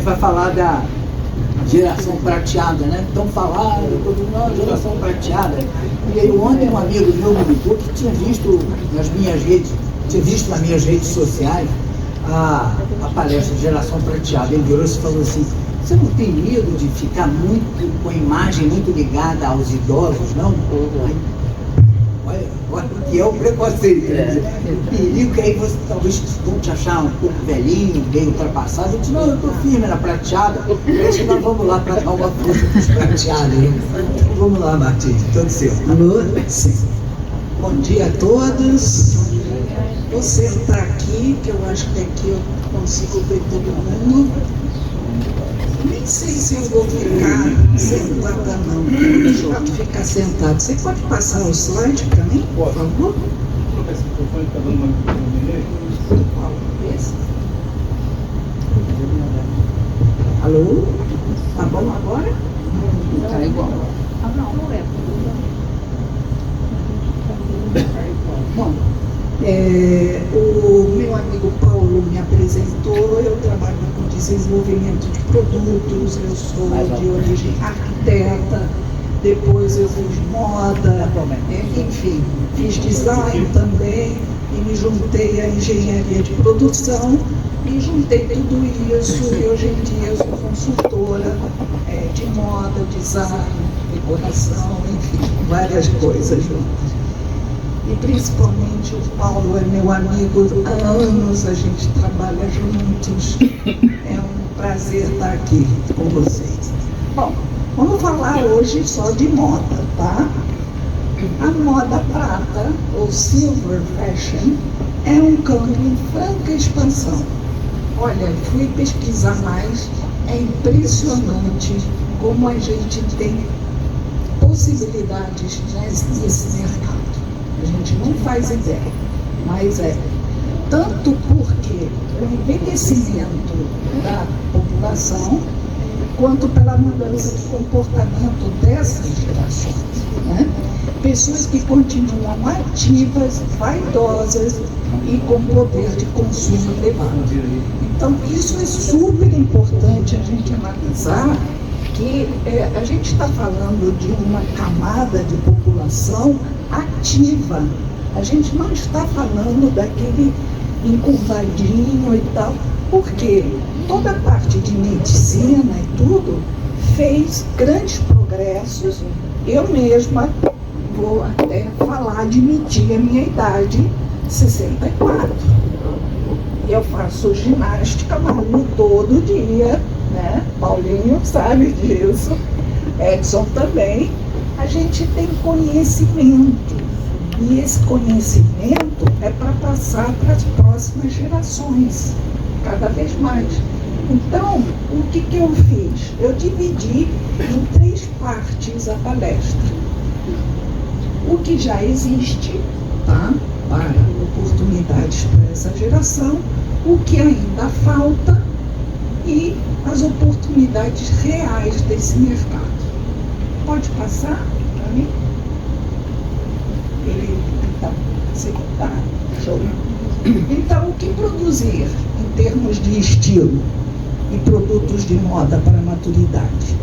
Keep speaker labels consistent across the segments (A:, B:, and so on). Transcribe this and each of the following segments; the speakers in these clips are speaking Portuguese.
A: vai falar da geração prateada, né? Então falaram, não, geração prateada. E aí ontem um amigo meu me ligou que tinha visto nas minhas redes sociais a palestra de geração prateada. Ele virou e falou assim: você não tem medo de ficar muito com a imagem muito ligada aos idosos, não? Olha o que é o preconceito. Perigo que aí você talvez vão te achar um pouco velhinho, meio ultrapassado. Eu disse: não, eu estou firme na prateada. Acho que nós vamos lá para dar uma força para os prateados. Então, vamos lá, Martins, todo seu.
B: Alô? Sim. Bom dia a todos. Vou sentar aqui, que eu acho que aqui eu consigo ver todo mundo. Nem sei se eu vou ficar sentada, não. Pode ficar sentado. Você pode passar o slide para mim, por favor? Qual? Esse? Alô? Tá bom agora?
A: Tá igual.
B: Não é. Bom, o meu amigo Paulo me apresentou. Eu trabalho com desenvolvimento de produtos, eu sou de origem arquiteta, depois eu fiz moda, enfim, fiz design também e me juntei à engenharia de produção e juntei tudo isso e hoje em dia eu sou consultora de moda, design, decoração, enfim, várias coisas juntas. E principalmente o Paulo é meu amigo há anos, a gente trabalha juntos. É um prazer estar aqui com vocês. Bom, vamos falar hoje só de moda, tá? A moda prata, ou silver fashion, é um campo em franca expansão. Olha, fui pesquisar mais, é impressionante como a gente tem possibilidades nesse mercado. A gente não faz ideia, mas tanto porque o envelhecimento da população, quanto pela mudança de comportamento dessas gerações, né? Pessoas que continuam ativas, vaidosas e com poder de consumo elevado. Então, isso é super importante a gente analisar, que a gente está falando de uma camada de população ativa. A gente não está falando daquele encurvadinho e tal, porque toda a parte de medicina e tudo fez grandes progressos. Eu mesma vou até falar, admitir a minha idade, 64. Eu faço ginástica maluco todo dia, né? Paulinho sabe disso, Edson também. A gente tem conhecimento, e esse conhecimento é para passar para as próximas gerações, cada vez mais. Então, o que eu fiz? Eu dividi em 3 partes a palestra. O que já existe, tá? Para oportunidades para essa geração, o que ainda falta e as oportunidades reais desse mercado. Pode passar para mim? Ele tá, show. Então, o que produzir em termos de estilo e produtos de moda para a maturidade?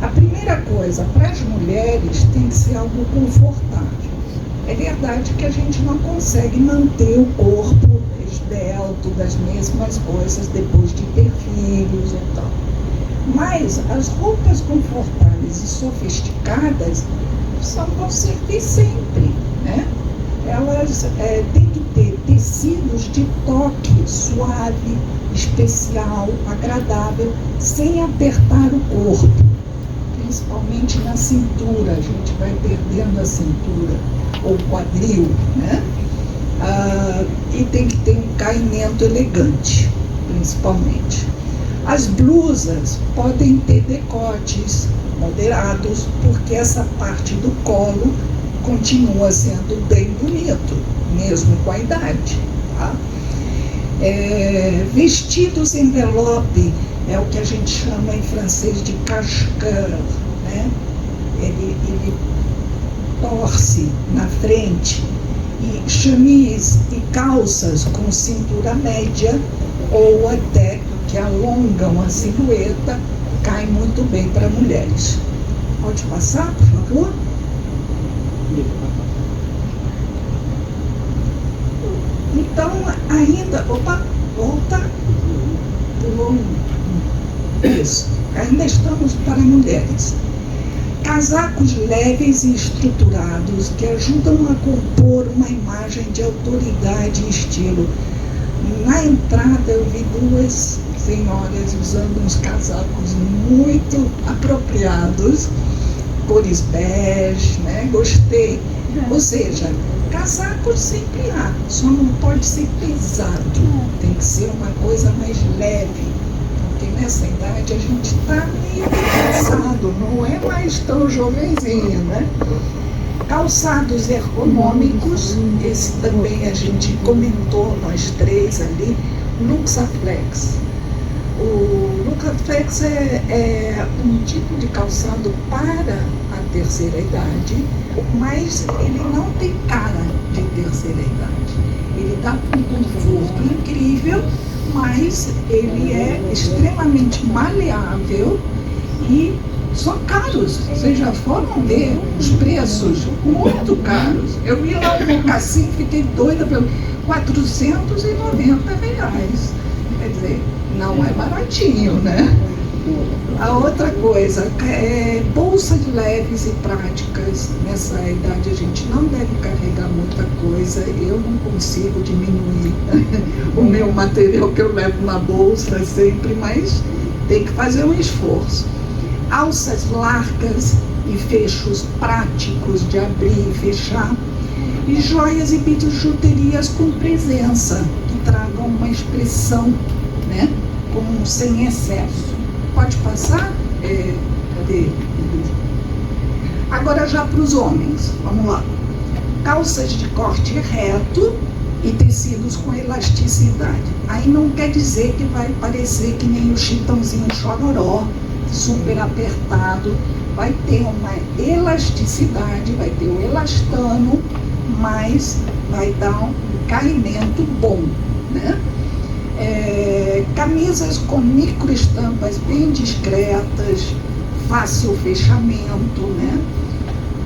B: A primeira coisa, para as mulheres, tem que ser algo confortável. É verdade que a gente não consegue manter o corpo esbelto das mesmas coisas depois de ter filhos e tal. Mas as roupas confortáveis e sofisticadas vão servir sempre, né? Elas têm que ter tecidos de toque suave, especial, agradável, sem apertar o corpo, principalmente na cintura. A gente vai perdendo a cintura ou quadril, né? E tem que ter um caimento elegante, principalmente. As blusas podem ter decotes moderados, porque essa parte do colo continua sendo bem bonito, mesmo com a idade, tá? Vestidos envelope é o que a gente chama em francês de cache-cœur, né? Ele torce na frente, e chemise e calças com cintura média ou até que alongam a silhueta, cai muito bem para mulheres. Pode passar, por favor? Então, ainda... Opa, volta. Pulou. Isso. Ainda estamos para mulheres. Casacos leves e estruturados que ajudam a compor uma imagem de autoridade e estilo. Na entrada eu vi duas senhoras usando uns casacos muito apropriados, cores bege, né? Gostei. Ou seja, casaco sempre há, só não pode ser pesado, tem que ser uma coisa mais leve, porque nessa idade a gente está meio cansado, não é mais tão jovenzinho, né? Calçados ergonômicos, esse também a gente comentou, nós três ali, Luxaflex. O Luxaflex é um tipo de calçado para a terceira idade, mas ele não tem cara de terceira idade. Ele dá um conforto incrível, mas ele é extremamente maleável e são caros. Vocês já foram ver os preços? Muito caros. Eu vi lá um mocassim, fiquei doida pelo R$490. Quer dizer, não é baratinho, né? A outra coisa, bolsas leves e práticas. Nessa idade a gente não deve carregar muita coisa. Eu não consigo diminuir o meu material que eu levo na bolsa sempre, mas tem que fazer um esforço. Alças largas e fechos práticos de abrir e fechar. E joias e bijuterias com presença, que tragam uma expressão, né, sem excesso. Pode passar? Cadê? Agora já para os homens, vamos lá. Calças de corte reto e tecidos com elasticidade. Aí não quer dizer que vai parecer que nem o Chitãozinho Chororó, super apertado. Vai ter uma elasticidade, vai ter um elastano, mas vai dar um caimento bom, né? Camisas com microestampas bem discretas, fácil fechamento, né?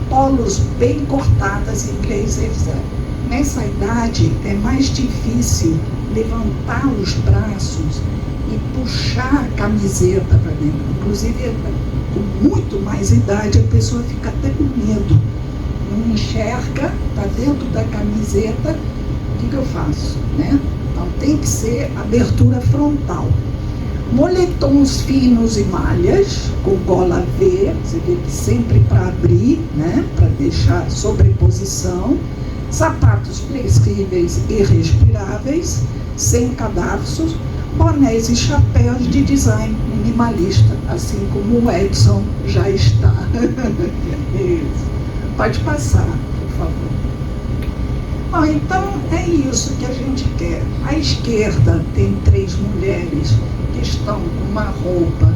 B: Polos bem cortadas e blazers. Nessa idade é mais difícil levantar os braços e puxar a camiseta para dentro. Inclusive, com muito mais idade, a pessoa fica até com medo. Não enxerga, está dentro da camiseta, o que eu faço, né? Então tem que ser abertura frontal. Moletons finos e malhas, com gola V, você vê que sempre para abrir, né? Para deixar sobreposição. Sapatos flexíveis e respiráveis, sem cadarços. Bonés e chapéus de design minimalista, assim como o Edson já está. Pode passar, por favor. Bom, então é isso que a gente quer. À esquerda tem 3 mulheres que estão com uma roupa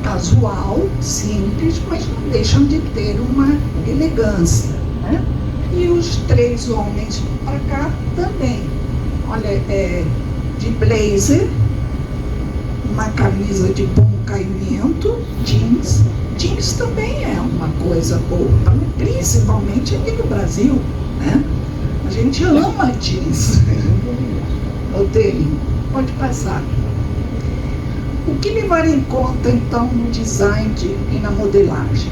B: casual, simples, mas não deixam de ter uma elegância, né? E os 3 homens para cá também. Olha, de blazer, uma camisa de bom caimento, jeans. Jeans também é uma coisa boa, principalmente aqui no Brasil, né? A gente ama jeans. Odeio. Pode passar. O que levar em conta, então, no design e na modelagem?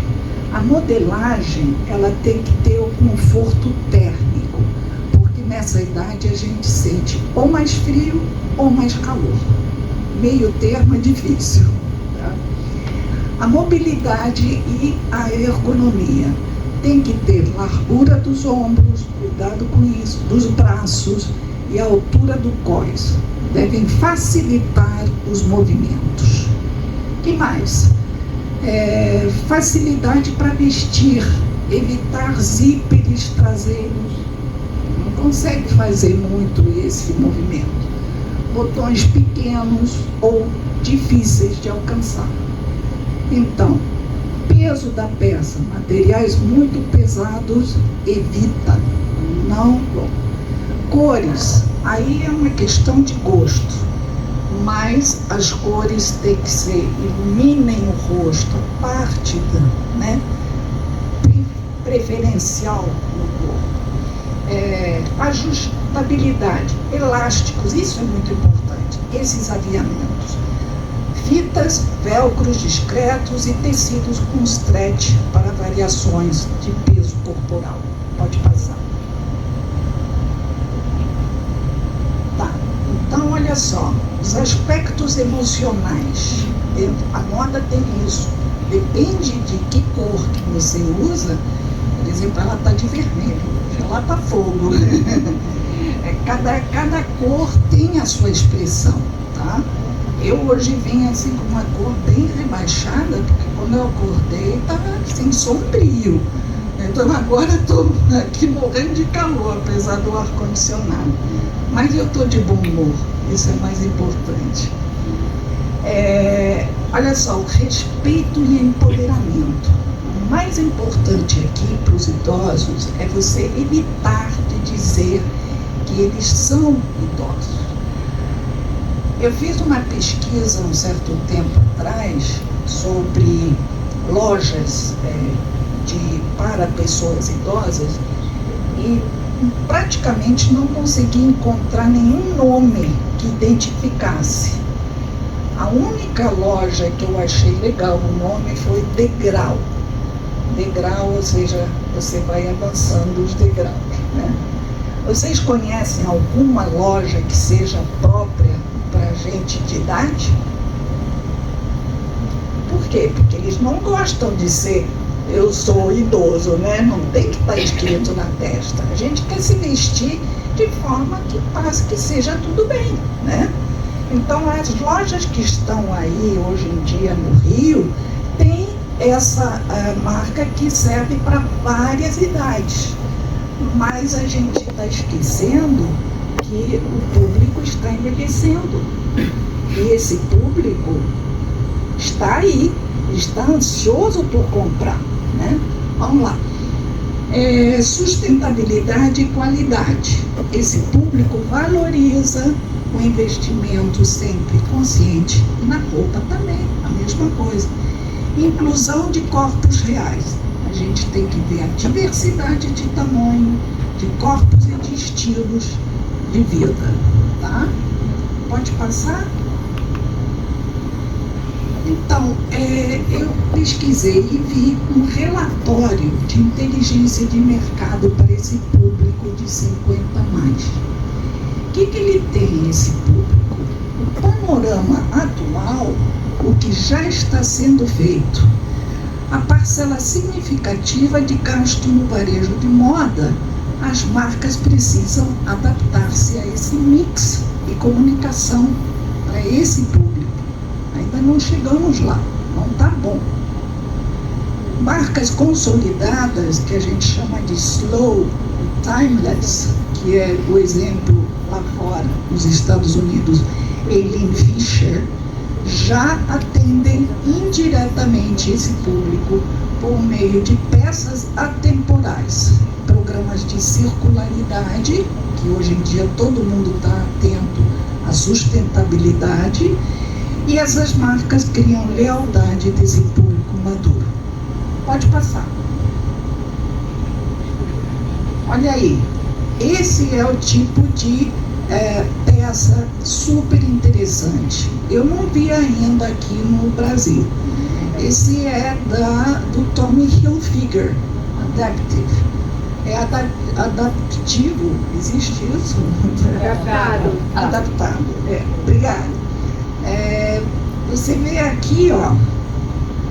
B: A modelagem, ela tem que ter o conforto térmico, porque nessa idade a gente sente ou mais frio ou mais calor. Meio termo é difícil. Tá? A mobilidade e a ergonomia. Tem que ter largura dos ombros, cuidado com isso, dos braços e a altura do cós. Devem facilitar os movimentos. O que mais? Facilidade para vestir, evitar zíperes traseiros. Não consegue fazer muito esse movimento. Botões pequenos ou difíceis de alcançar. Então, peso da peça, materiais muito pesados, evita. Não. Cores, aí é uma questão de gosto, mas as cores têm que ser, iluminem o rosto, parte né, preferencial no corpo. Ajustabilidade, elásticos, isso é muito importante, esses aviamentos. Fitas, velcros discretos e tecidos com stretch para variações de peso corporal. Pode passar. Tá, então olha só, os aspectos emocionais. A moda tem isso. Depende de que cor que você usa. Por exemplo, ela está de vermelho, ela está fogo. Cada cor tem a sua expressão, tá? Eu hoje vim assim com uma cor bem rebaixada, porque quando eu acordei estava assim, sombrio. Então agora estou aqui morrendo de calor, apesar do ar-condicionado. Mas eu estou de bom humor, isso é mais importante. Olha só, o respeito e empoderamento. O mais importante aqui para os idosos é você evitar de dizer que eles são idosos. Eu fiz uma pesquisa um certo tempo atrás sobre lojas para pessoas idosas e praticamente não consegui encontrar nenhum nome que identificasse. A única loja que eu achei legal o nome foi Degrau. Degrau, ou seja, você vai avançando os degraus, né? Vocês conhecem alguma loja que seja própria para gente de idade? Por quê? Porque eles não gostam de ser eu sou idoso, né? Não tem que estar escrito na testa. A gente quer se vestir de forma que seja tudo bem, né? Então as lojas que estão aí hoje em dia no Rio tem essa marca que serve para várias idades. Mas a gente está esquecendo que o público está envelhecendo. E esse público está aí, está ansioso por comprar, né? Vamos lá. Sustentabilidade e qualidade. Esse público valoriza o investimento sempre consciente. E na roupa também, a mesma coisa. Inclusão de corpos reais. A gente tem que ver a diversidade de tamanho, de corpos e de estilos de vida, tá? Pode passar? Então, eu pesquisei e vi um relatório de inteligência de mercado para esse público de 50 mais. O que ele tem, esse público? O panorama atual, o que já está sendo feito. A parcela significativa de gasto no varejo de moda, as marcas precisam adaptar-se a esse mix de comunicação para esse público. Ainda não chegamos lá, não está bom. Marcas consolidadas, que a gente chama de slow e timeless, que é o exemplo lá fora, nos Estados Unidos, Eileen Fisher, já atendem indiretamente esse público por meio de peças atemporais, programas de circularidade, que hoje em dia todo mundo está atento à sustentabilidade, e essas marcas criam lealdade desse público maduro. Pode passar. Olha aí, esse é o tipo de peça super interessante. Eu não vi ainda aqui no Brasil. Esse é do Tommy Hilfiger, Adaptive. É adaptivo, existe isso? Adaptado, obrigado. Você vê aqui, ó,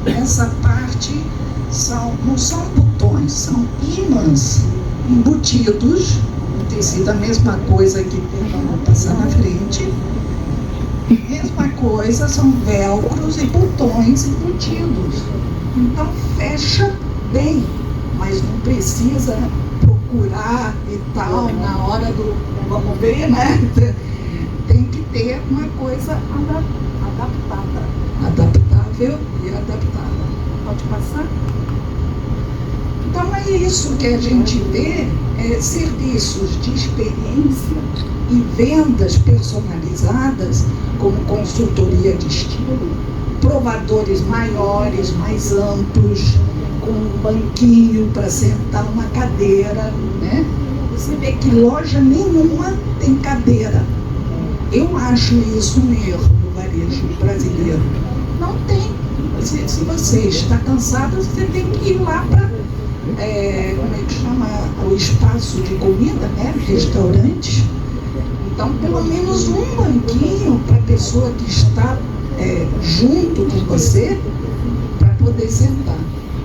B: essa parte não são botões, são ímãs embutidos no tecido, a mesma coisa que vamos passar na frente. Mesma coisa, são velcros e botões embutidos. Então fecha bem, mas não precisa procurar e tal na hora do vamos ver, né? Tem que ter uma coisa adaptada, adaptável e adaptada. Pode passar? Então é isso que a gente vê, serviços de experiência e vendas personalizadas, como consultoria de estilo, provadores maiores, mais amplos, com um banquinho para sentar uma cadeira, né? Você vê que loja nenhuma tem cadeira. Eu acho isso um erro do varejo brasileiro. Não tem. Se você está cansado, você tem que ir lá para, como é que chama, o espaço de comida, né? Restaurante. Então, pelo menos um banquinho para a pessoa que está junto com você, para poder sentar.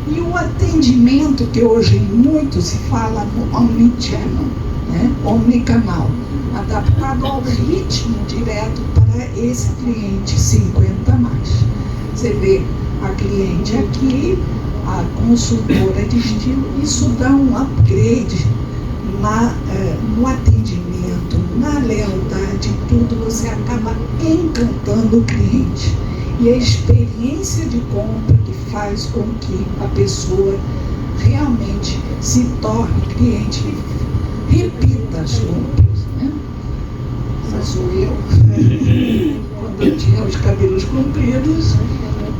B: E o atendimento, que hoje muito se fala no omnichannel, né? Omnicanal, adaptado ao ritmo direto para esse cliente 50 mais. Você vê a cliente aqui, a consultora de estilo, isso dá um upgrade no atendimento, na lealdade, tudo, você acaba encantando o cliente. E a experiência de compra que faz com que a pessoa realmente se torne cliente e repita as compras, né? Essa sou eu. Quando eu tinha os cabelos compridos,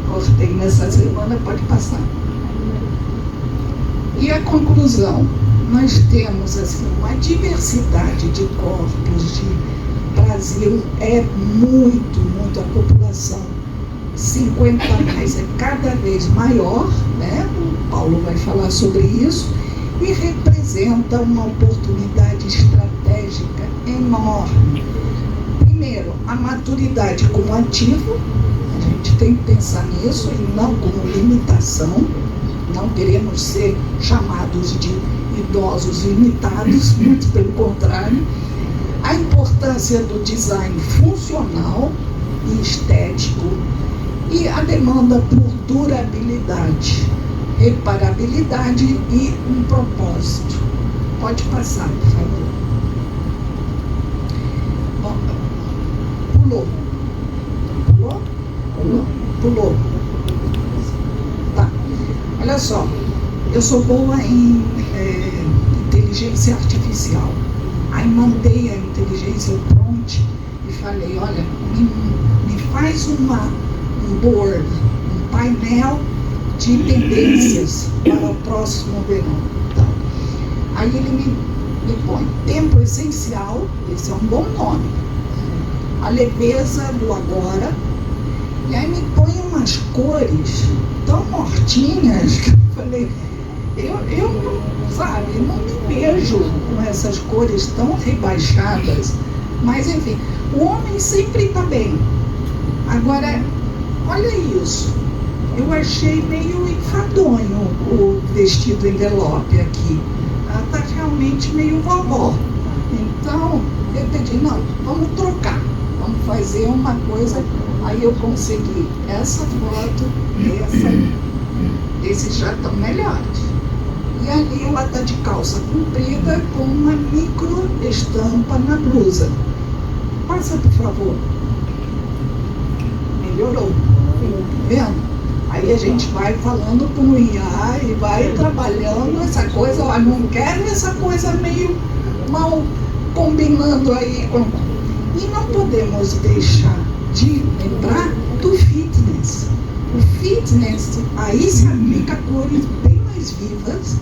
B: cortei nessa semana, pode passar. E a conclusão? Nós temos assim, uma diversidade de corpos. O Brasil é muito, a população 50 mais é cada vez maior, né? O Paulo vai falar sobre isso, e representa uma oportunidade estratégica enorme. Primeiro, a maturidade como ativo, a gente tem que pensar nisso e não como limitação. Não queremos ser chamados de idosos limitados, muito pelo contrário. A importância do design funcional e estético e a demanda por durabilidade, reparabilidade e um propósito. Pode passar, por favor. Bom, pulou. Tá. Olha só, eu sou boa em inteligência artificial. Aí mandei a inteligência prompt e falei, olha, me faz um board, um painel de tendências para o próximo verão. Então, aí ele me põe tempo essencial, esse é um bom nome, a leveza do agora, e aí me põe umas cores tão mortinhas que eu falei, eu não me vejo com essas cores tão rebaixadas, mas enfim, o homem sempre está bem. Agora, olha isso, eu achei meio enfadonho o vestido envelope aqui, ela está realmente meio vovó. Então, eu pedi, não, vamos trocar, vamos fazer uma coisa. Aí eu consegui essa foto, esses já estão melhores. E ali ela está de calça comprida com uma micro estampa na blusa. Passa, por favor. Melhorou. Tá vendo? Aí a gente vai falando com o IA e vai trabalhando essa coisa. Ó, não quero essa coisa meio mal combinando aí com... E não podemos deixar de lembrar do fitness. O fitness, aí se aplica cores bem mais vivas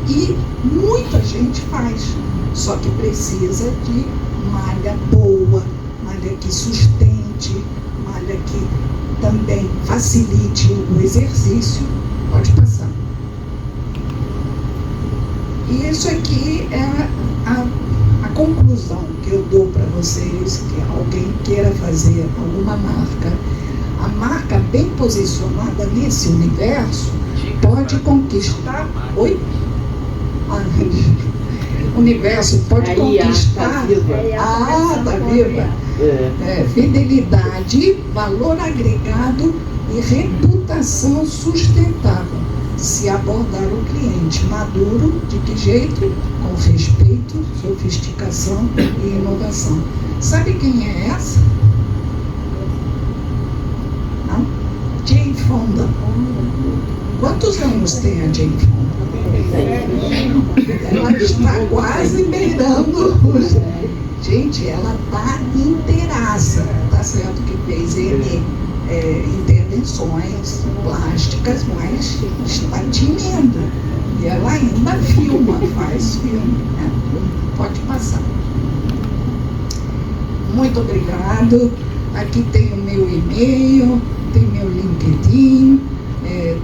B: e muita gente faz, só que precisa de malha boa, malha que sustente, malha que também facilite o exercício. Pode passar. E isso aqui é a conclusão que eu dou para vocês, que alguém queira fazer alguma marca. A marca bem posicionada nesse universo pode conquistar... Oi? O universo pode conquistar... tá viva? Fidelidade, valor agregado e reputação sustentável. Se abordar o cliente maduro, de que jeito? Com respeito, sofisticação e inovação. Sabe quem é essa? Não? Jane Fonda. Quantos anos tem a Jane Fonda? Ela está quase beirando os... Gente, ela está inteiraça. Tá certo que fez intervenções plásticas, mas está tinindo. E ela ainda filma, faz filme, né? Pode passar. Muito obrigado. Aqui tem o meu e-mail, tem meu LinkedIn,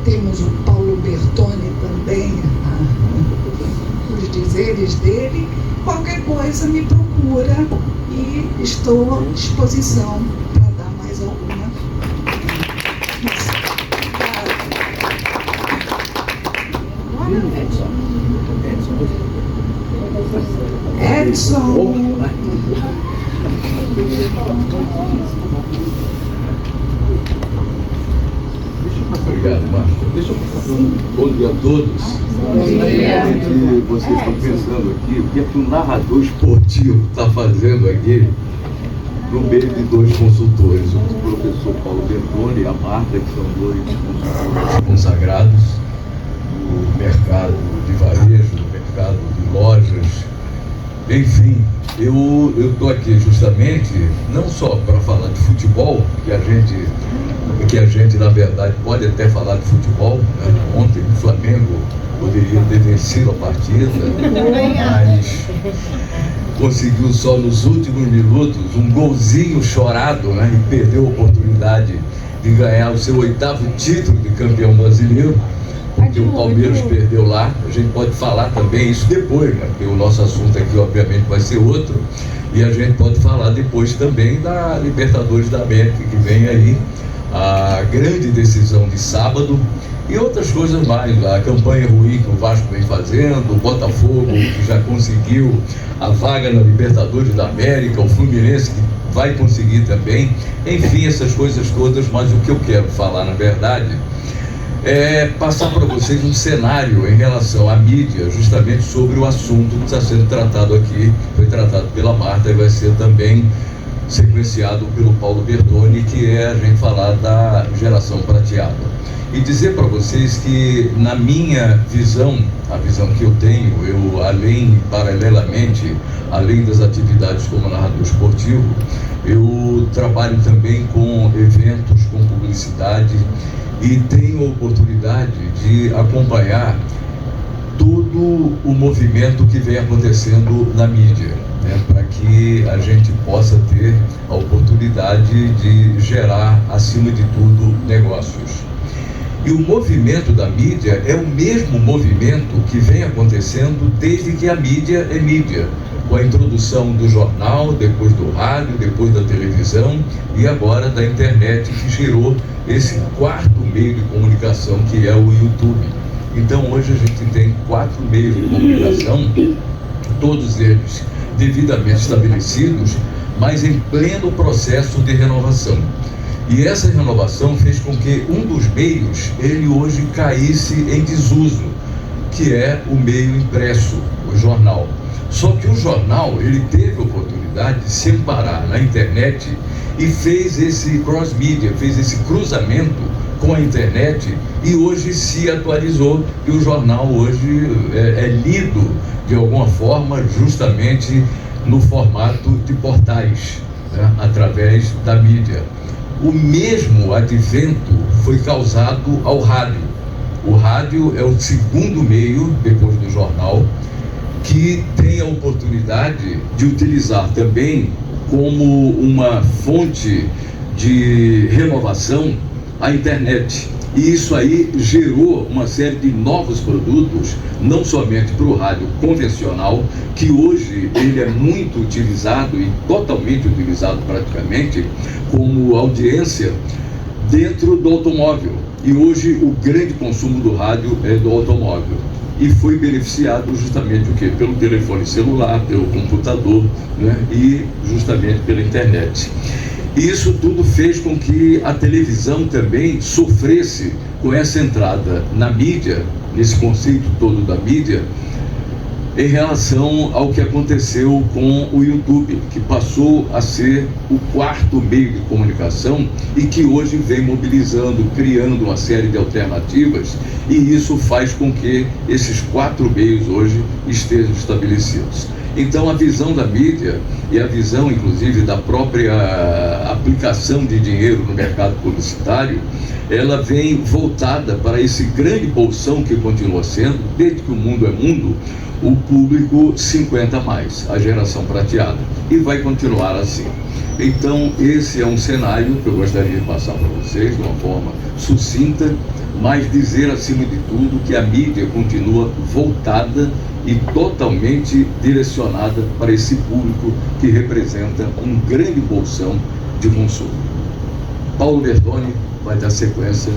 B: temos o Paulo Bertoni também, os dizeres dele. Qualquer coisa me procura e estou à disposição para dar mais alguma. Edson.
C: Obrigado, Márcia. Deixa eu passar. Bom dia a todos.
B: Bom dia.
C: Vocês estão pensando aqui, o que é que um narrador esportivo está fazendo aqui no meio de dois consultores, o professor Paulo Bertoni e a Marta, que são dois consultores consagrados no mercado de varejo, no mercado de lojas. Enfim, eu estou aqui justamente não só para falar de futebol, que a gente na verdade pode até falar de futebol, né? Ontem o Flamengo poderia ter vencido a partida, mas conseguiu só nos últimos minutos um golzinho chorado, né? E perdeu a oportunidade de ganhar o seu 8º título de campeão brasileiro, porque o Palmeiras perdeu lá. A gente pode falar também isso depois, né? Porque o nosso assunto aqui obviamente vai ser outro, e a gente pode falar depois também da Libertadores da América, que vem aí, a grande decisão de sábado e outras coisas mais, a campanha ruim que o Vasco vem fazendo, o Botafogo que já conseguiu a vaga na Libertadores da América, o Fluminense que vai conseguir também, enfim, essas coisas todas. Mas o que eu quero falar, na verdade, é passar para vocês um cenário em relação à mídia, justamente sobre o assunto que está sendo tratado aqui, foi tratado pela Marta e vai ser também sequenciado pelo Paulo Bertoni, que é a gente falar da geração prateada. E dizer para vocês que, na minha visão, a visão que eu tenho, paralelamente, além das atividades como narrador esportivo, eu trabalho também com eventos, com publicidade, e tenho a oportunidade de acompanhar todo o movimento que vem acontecendo na mídia, né, para que a gente possa ter a oportunidade de gerar, acima de tudo, negócios. E o movimento da mídia é o mesmo movimento que vem acontecendo desde que a mídia é mídia, com a introdução do jornal, depois do rádio, depois da televisão e agora da internet, que gerou esse 4º meio de comunicação, que é o YouTube. Então hoje a gente tem 4 meios de comunicação, todos eles devidamente estabelecidos, mas em pleno processo de renovação. E essa renovação fez com que um dos meios, ele hoje caísse em desuso, que é o meio impresso, o jornal. Só que o jornal, ele teve a oportunidade de se amparar na internet e fez esse cross-media, fez esse cruzamento com a internet, e hoje se atualizou, e o jornal hoje é lido de alguma forma justamente no formato de portais, né, através da mídia. O mesmo advento foi causado ao rádio. O rádio é o 2º meio, depois do jornal, que tem a oportunidade de utilizar também como uma fonte de renovação a internet. E isso aí gerou uma série de novos produtos, não somente para o rádio convencional, que hoje ele é muito utilizado e totalmente utilizado praticamente como audiência dentro do automóvel. E hoje o grande consumo do rádio é do automóvel. E foi beneficiado justamente o quê? Pelo telefone celular, pelo computador, né? E justamente pela internet. E isso tudo fez com que a televisão também sofresse com essa entrada na mídia, nesse conceito todo da mídia, em relação ao que aconteceu com o YouTube, que passou a ser o quarto meio de comunicação e que hoje vem mobilizando, criando uma série de alternativas, e isso faz com que esses 4 meios hoje estejam estabelecidos. Então a visão da mídia e a visão inclusive da própria aplicação de dinheiro no mercado publicitário, ela vem voltada para esse grande bolsão que continua sendo, desde que o mundo é mundo, o público 50 mais, a geração prateada, e vai continuar assim. Então esse é um cenário que eu gostaria de passar para vocês de uma forma sucinta, mas dizer acima de tudo que a mídia continua voltada e totalmente direcionada para esse público que representa um grande bolsão de consumo. Paulo Bertoni vai dar sequência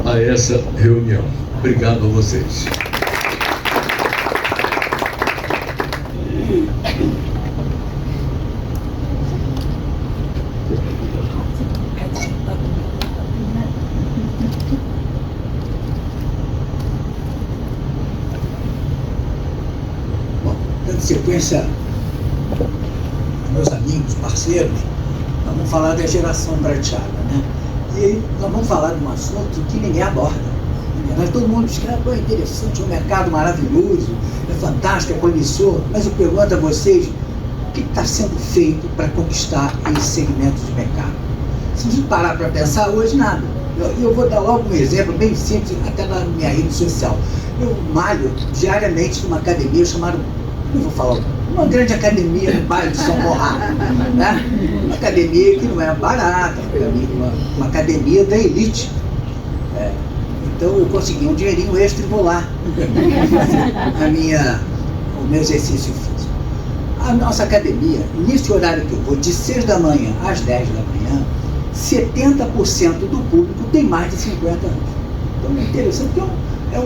C: a essa reunião. Obrigado a vocês.
A: Bom, dando sequência, meus amigos, parceiros, nós vamos falar da geração prateada, né? E aí nós vamos falar de um assunto que ninguém aborda. Mas todo mundo diz que é interessante, é um mercado maravilhoso, é fantástico, é promissor. Mas eu pergunto a vocês, o que está sendo feito para conquistar esse segmento de mercado? Se a gente parar para pensar, hoje nada. Eu vou dar logo um exemplo bem simples, até na minha rede social. Eu malho diariamente numa academia chamada, não vou falar, uma grande academia no bairro de São Conrado, né? Uma academia que não é barata, uma academia da elite. Então eu consegui um dinheirinho extra e vou lá o meu exercício físico. A nossa academia, nesse horário que eu vou, de 6 da manhã às 10 da manhã, 70% do público tem mais de 50 anos. Então é interessante porque é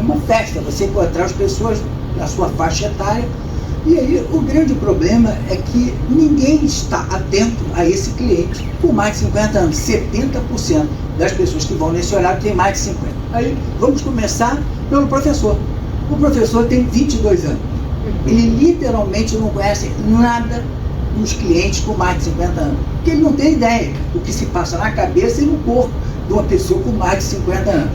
A: uma festa você encontrar as pessoas na sua faixa etária. E aí o grande problema é que ninguém está atento a esse cliente com mais de 50 anos. 70% das pessoas que vão nesse horário tem mais de 50. Aí vamos começar pelo professor. O professor tem 22 anos. Ele literalmente não conhece nada dos clientes com mais de 50 anos. Porque ele não tem ideia do que se passa na cabeça e no corpo de uma pessoa com mais de 50 anos.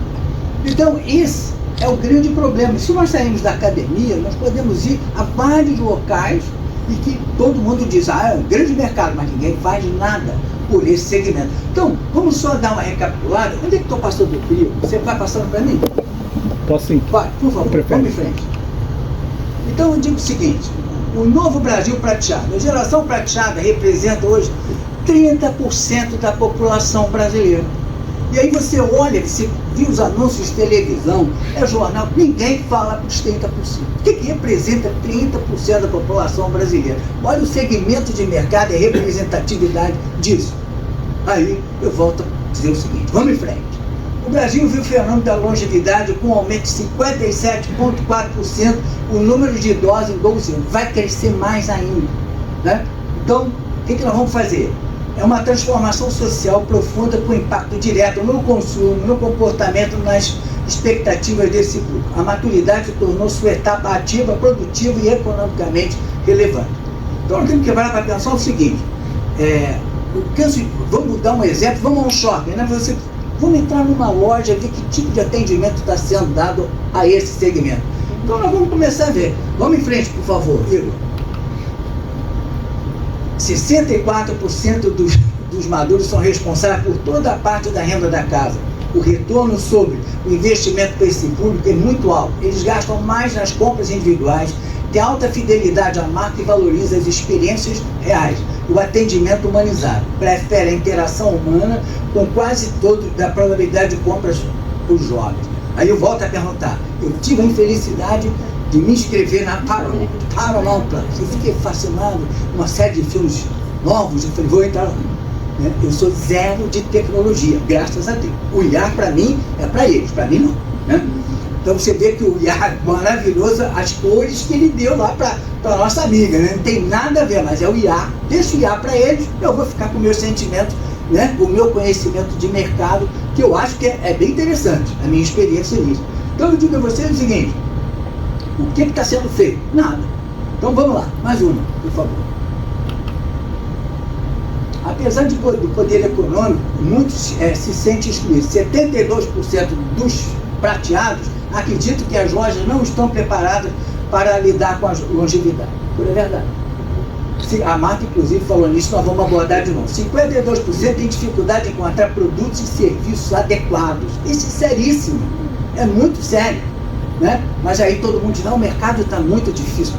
A: Então esse é o grande problema. Se nós sairmos da academia, nós podemos ir a vários locais e que todo mundo diz, é um grande mercado, mas ninguém faz nada por esse segmento. Então, vamos só dar uma recapitulada. Onde é que estou passando frio? Você vai passando para mim?
D: Posso sim.
A: Vai, por favor, vamos em frente. Então eu digo o seguinte, o novo Brasil prateado, a geração prateada representa hoje 30% da população brasileira. E aí você olha, você viu os anúncios de televisão, jornal, ninguém fala para os 30%. O que representa 30% da população brasileira? Olha o segmento de mercado e a representatividade disso. Aí eu volto a dizer o seguinte, vamos em frente. O Brasil viu o fenômeno da longevidade com um aumento de 57,4% o número de idosos em 12 anos. Vai crescer mais ainda, né? Então, o que nós vamos fazer? É uma transformação social profunda com impacto direto no consumo, no comportamento, nas expectativas desse público. A maturidade tornou sua etapa ativa, produtiva e economicamente relevante. Então nós temos que parar para pensar o seguinte, vamos dar um exemplo, vamos a um shopping, né? Vamos entrar numa loja, ver que tipo de atendimento está sendo dado a esse segmento. Então nós vamos começar a ver. Vamos em frente, por favor, Igor. 64% dos maduros são responsáveis por toda a parte da renda da casa. O retorno sobre o investimento para esse público é muito alto. Eles gastam mais nas compras individuais, têm alta fidelidade à marca e valorizam as experiências reais, o atendimento humanizado. Prefere a interação humana com quase toda a probabilidade de compras para os jovens. Aí eu volto a perguntar, eu tive a infelicidade de me inscrever na Paramount Plus. Eu fiquei fascinado com uma série de filmes novos. Eu falei, vou entrar lá. Eu sou zero de tecnologia, graças a Deus. O IA para mim é para eles, para mim não. Né? Então você vê que o IA é maravilhoso, as cores que ele deu lá para a nossa amiga, né? Não tem nada a ver, mas é o IA. Deixa o IA para eles, eu vou ficar com o meu sentimento, né? O meu conhecimento de mercado, que eu acho que é bem interessante, a minha experiência nisso. Então eu digo a vocês o seguinte, O que está sendo feito? Nada. Então vamos lá, mais uma, por favor. Apesar do poder econômico, muitos se sentem excluídos. 72% dos prateados acreditam que as lojas não estão preparadas para lidar com a longevidade. Por é verdade. A Marta, inclusive, falou nisso, nós vamos abordar de novo. 52% tem dificuldade em encontrar produtos e serviços adequados. Isso é seríssimo. É muito sério. Né? Mas aí todo mundo diz, não, o mercado está muito difícil.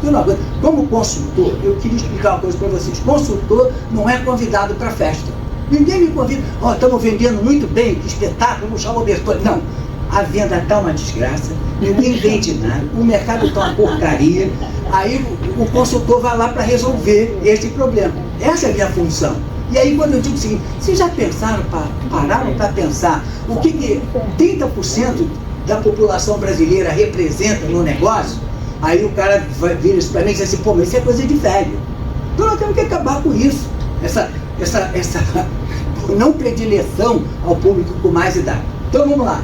A: Como consultor, eu queria explicar uma coisa para vocês. Consultor não é convidado para festa. Ninguém me convida. Estamos vendendo muito bem, que espetáculo, vamos chamar o Bertone. Não. A venda está uma desgraça, ninguém vende nada, o mercado está uma porcaria, aí o consultor vai lá para resolver esse problema. Essa é a minha função. E aí quando eu digo o seguinte, vocês já pararam para pensar o que 30% da população brasileira representa no negócio? Aí o cara vira isso para mim e diz assim, pô, mas isso é coisa de velho. Então nós temos que acabar com isso, essa não predileção ao público com mais idade. Então vamos lá.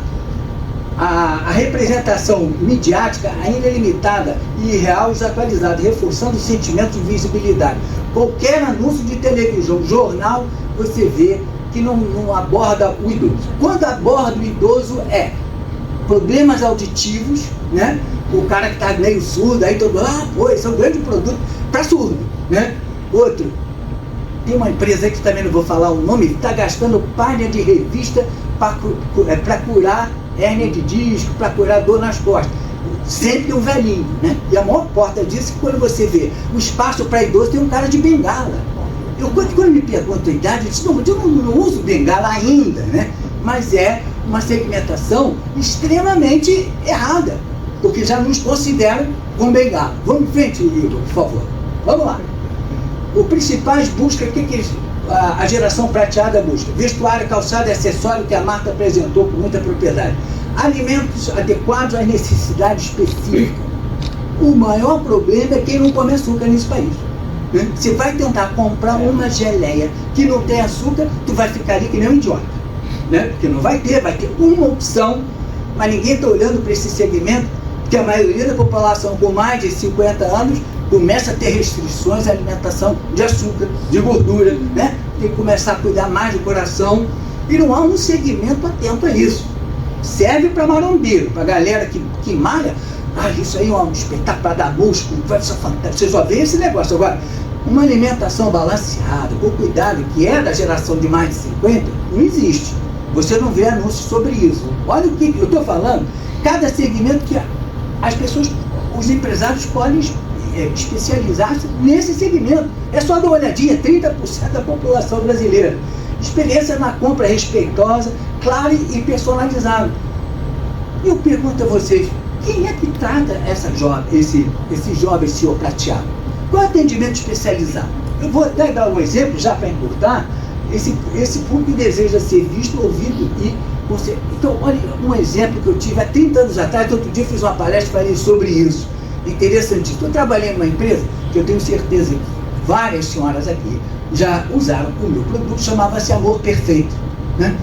A: A representação midiática ainda é limitada e irreal e desatualizada, reforçando o sentimento de visibilidade. Qualquer anúncio de televisão, jornal, você vê que não aborda o idoso. Quando aborda o idoso problemas auditivos, né? O cara que está meio surdo, aí todo mundo, esse é um grande produto para surdo, né? Outro, tem uma empresa que também não vou falar o nome, está gastando página de revista para curar hérnia de disco, para curar dor nas costas. Sempre um velhinho, né? E a maior porta disso é que quando você vê o espaço para idoso, tem um cara de bengala. Quando me perguntam a idade, eu disse, eu não uso bengala ainda, né? Mas é uma segmentação extremamente errada, porque já nos consideram com bengala. Vamos em frente, Igor, por favor. Vamos lá. Os principais buscas, o que a geração prateada busca? Vestuário, calçado e acessório que a Marta apresentou com muita propriedade. Alimentos adequados às necessidades específicas. O maior problema é quem não come açúcar nesse país. Você vai tentar comprar uma geleia que não tem açúcar, tu vai ficar ali que nem um idiota. Né? Porque não vai ter uma opção, mas ninguém está olhando para esse segmento, porque a maioria da população com mais de 50 anos começa a ter restrições à alimentação de açúcar, de gordura, né? Tem que começar a cuidar mais do coração, e não há um segmento atento a isso. Serve para marombeiro, para galera que malha, isso aí é um espetáculo para dar músculo, vai ser fantástico, você só vê esse negócio. Agora, uma alimentação balanceada, com cuidado, que é da geração de mais de 50, não existe. Você não vê anúncios sobre isso. Olha o que eu estou falando, cada segmento que as pessoas, os empresários podem especializar-se nesse segmento. É só dar uma olhadinha, 30% da população brasileira. Experiência na compra respeitosa, clara e personalizada. Eu pergunto a vocês, quem é que trata esse jovem senhor prateado? Qual é o atendimento especializado? Eu vou até dar um exemplo, já para encurtar, esse público deseja ser visto, ouvido e conselho. Então, olha um exemplo que eu tive há 30 anos atrás, outro dia fiz uma palestra e falei sobre isso. Interessantíssimo. Eu trabalhei numa empresa que eu tenho certeza que várias senhoras aqui já usaram o meu produto, chamava-se Amor Perfeito. Né?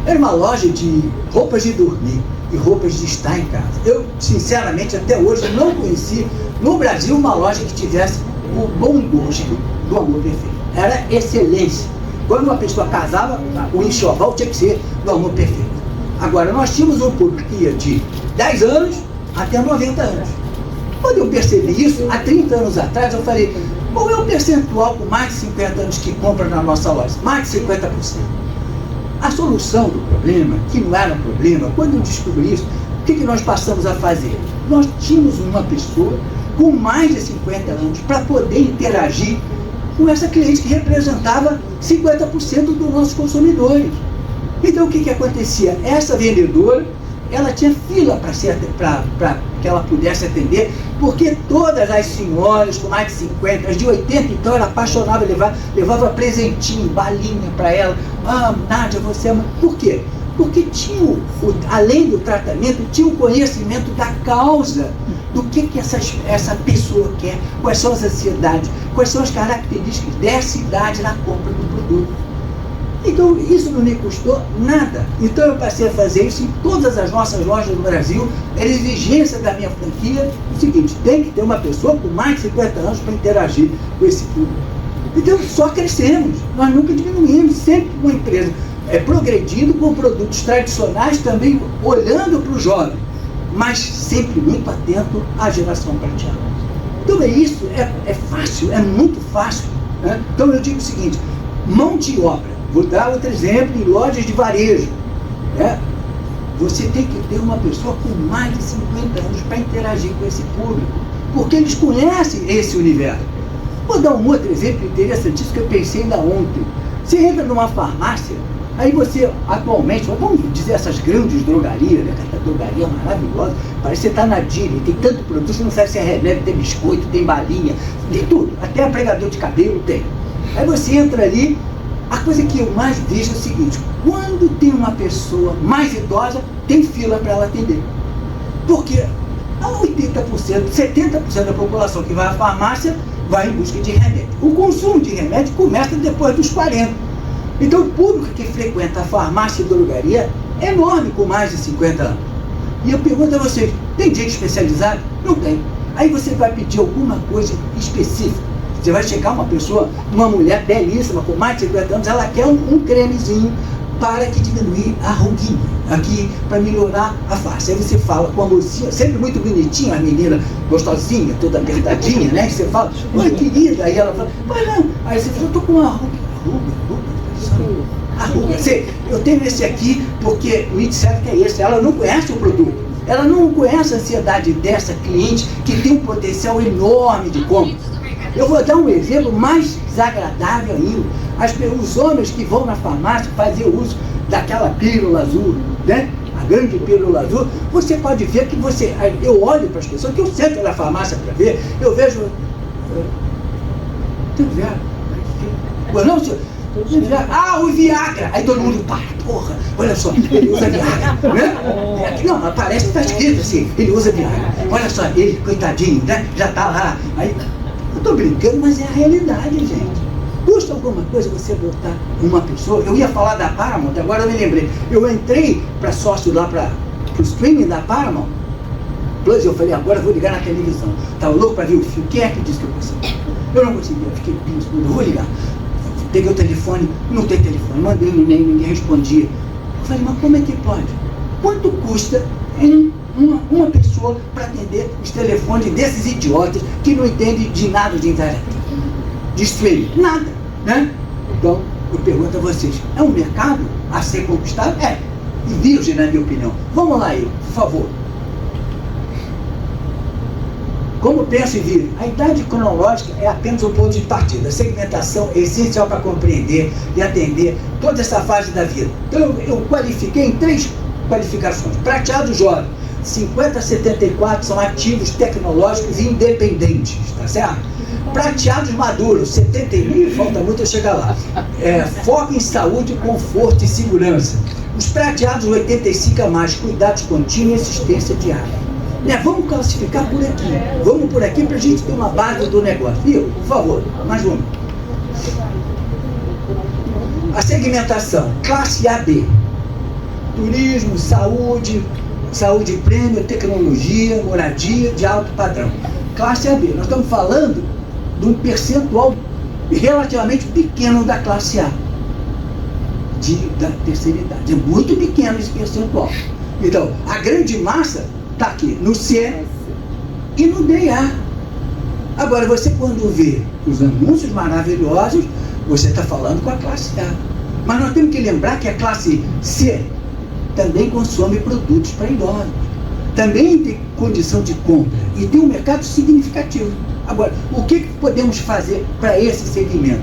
A: Era uma loja de roupas de dormir e roupas de estar em casa. Eu, sinceramente, até hoje não conheci no Brasil uma loja que tivesse o bom gosto do Amor Perfeito. Era excelência. Quando uma pessoa casava, o enxoval tinha que ser do Amor Perfeito. Agora, nós tínhamos um público que ia de 10 anos até 90 anos. Quando eu percebi isso, há 30 anos atrás, eu falei, qual é o percentual com mais de 50 anos que compra na nossa loja? Mais de 50%. A solução do problema, que não era um problema, quando eu descobri isso, o que nós passamos a fazer? Nós tínhamos uma pessoa com mais de 50 anos para poder interagir com essa cliente que representava 50% dos nossos consumidores. Então o que acontecia? Essa vendedora, ela tinha fila para que ela pudesse atender, porque todas as senhoras com mais de 50, as de 80, então ela apaixonava, levava presentinho, balinha para ela. Nádia, você ama. Por quê? Porque tinha, além do tratamento, tinha o conhecimento da causa, do que essa pessoa quer, quais são as ansiedades, quais são as características dessa idade na compra do produto. Então, isso não me custou nada. Então, eu passei a fazer isso em todas as nossas lojas do Brasil. Era exigência da minha franquia o seguinte: tem que ter uma pessoa com mais de 50 anos para interagir com esse público. Então, só crescemos. Nós nunca diminuímos. Sempre uma empresa progredindo com produtos tradicionais, também olhando para o jovem, mas sempre muito atento à geração prateada. Então, isso é fácil, é muito fácil, né? Então, eu digo o seguinte: mão de obra. Vou dar outro exemplo em lojas de varejo, né? Você tem que ter uma pessoa com mais de 50 anos para interagir com esse público, porque eles conhecem esse universo. Vou dar um outro exemplo interessantíssimo que eu pensei ainda ontem. Você entra numa farmácia, aí você, atualmente, vamos dizer essas grandes drogarias, né? Aquela drogaria maravilhosa, parece que você está na Disney, tem tanto produto, você não sabe se é remédio, tem biscoito, tem balinha, tem tudo, até pregador de cabelo tem. Aí você entra ali. A coisa que eu mais vejo é o seguinte: quando tem uma pessoa mais idosa, tem fila para ela atender. Porque 80%, 70% da população que vai à farmácia vai em busca de remédio. O consumo de remédio começa depois dos 40. Então, o público que frequenta a farmácia e drogaria é enorme, com mais de 50 anos. E eu pergunto a vocês: tem gente especializada? Não tem. Aí você vai pedir alguma coisa específica. Você vai chegar uma pessoa, uma mulher belíssima, com mais de 50 anos, ela quer um cremezinho para que diminuir a ruguinha, aqui, para melhorar a face. Aí você fala com a mocinha, sempre muito bonitinha, a menina gostosinha, toda apertadinha, né? E você fala: oi, querida. Aí ela fala: mas não. Aí você fala: eu tô com uma ruga. Eu tenho esse aqui porque me disseram que é esse. Ela não conhece o produto. Ela não conhece a ansiedade dessa cliente que tem um potencial enorme de compra. Eu vou dar um exemplo mais desagradável ainda. Os homens que vão na farmácia fazer uso daquela pílula azul, né? A grande pílula azul, você pode ver que eu olho para as pessoas, que eu sento na farmácia para ver, eu vejo. Não, senhor. O Viagra! Aí todo mundo para, porra, olha só, ele usa Viagra, né? Não, parece que está escrito assim, ele usa Viagra. Olha só, ele, coitadinho, né? Já está lá. Aí, eu estou brincando, mas é a realidade, gente. Custa alguma coisa você botar uma pessoa? Eu ia falar da Paramount, agora eu me lembrei. Eu entrei para sócio lá para o streaming da Paramount Plus, eu falei: agora eu vou ligar na televisão. Estava louco para ver o filme. Quem é que disse que eu consegui? Eu não conseguia, eu fiquei pinto, eu vou ligar. Peguei o telefone, não tem telefone, mandei um e-mail, ninguém respondia. Eu falei: mas como é que pode? Quanto custa uma pessoa para atender os telefones desses idiotas que não entendem de nada de internet, de streaming? Nada, né? Então, eu pergunto a vocês: é um mercado a ser conquistado? É. E virgem, na minha opinião. Vamos lá, por favor. Como penso em vir? A idade cronológica é apenas um ponto de partida. A segmentação é essencial para compreender e atender toda essa fase da vida. Então, eu qualifiquei em 3 qualificações. Prateado jovem, 50 a 74 são ativos tecnológicos e independentes, tá certo? Prateados maduros, 71, falta muito eu chegar lá. Foco em saúde, conforto e segurança. Os prateados 85 a mais, cuidados contínuos e assistência diária. Vamos classificar por aqui. Vamos por aqui para a gente ter uma base do negócio. Viu? Por favor, mais uma. A segmentação, classe AB. Turismo, saúde premium, tecnologia, moradia de alto padrão. Classe AB. Nós estamos falando de um percentual relativamente pequeno da classe A, da terceira idade. É muito pequeno esse percentual. Então, a grande massa está aqui no C e no DA. Agora, você quando vê os anúncios maravilhosos, você está falando com a classe A. Mas nós temos que lembrar que a classe C também consome produtos para idosos. Também tem condição de compra e tem um mercado significativo. Agora, o que podemos fazer para esse segmento?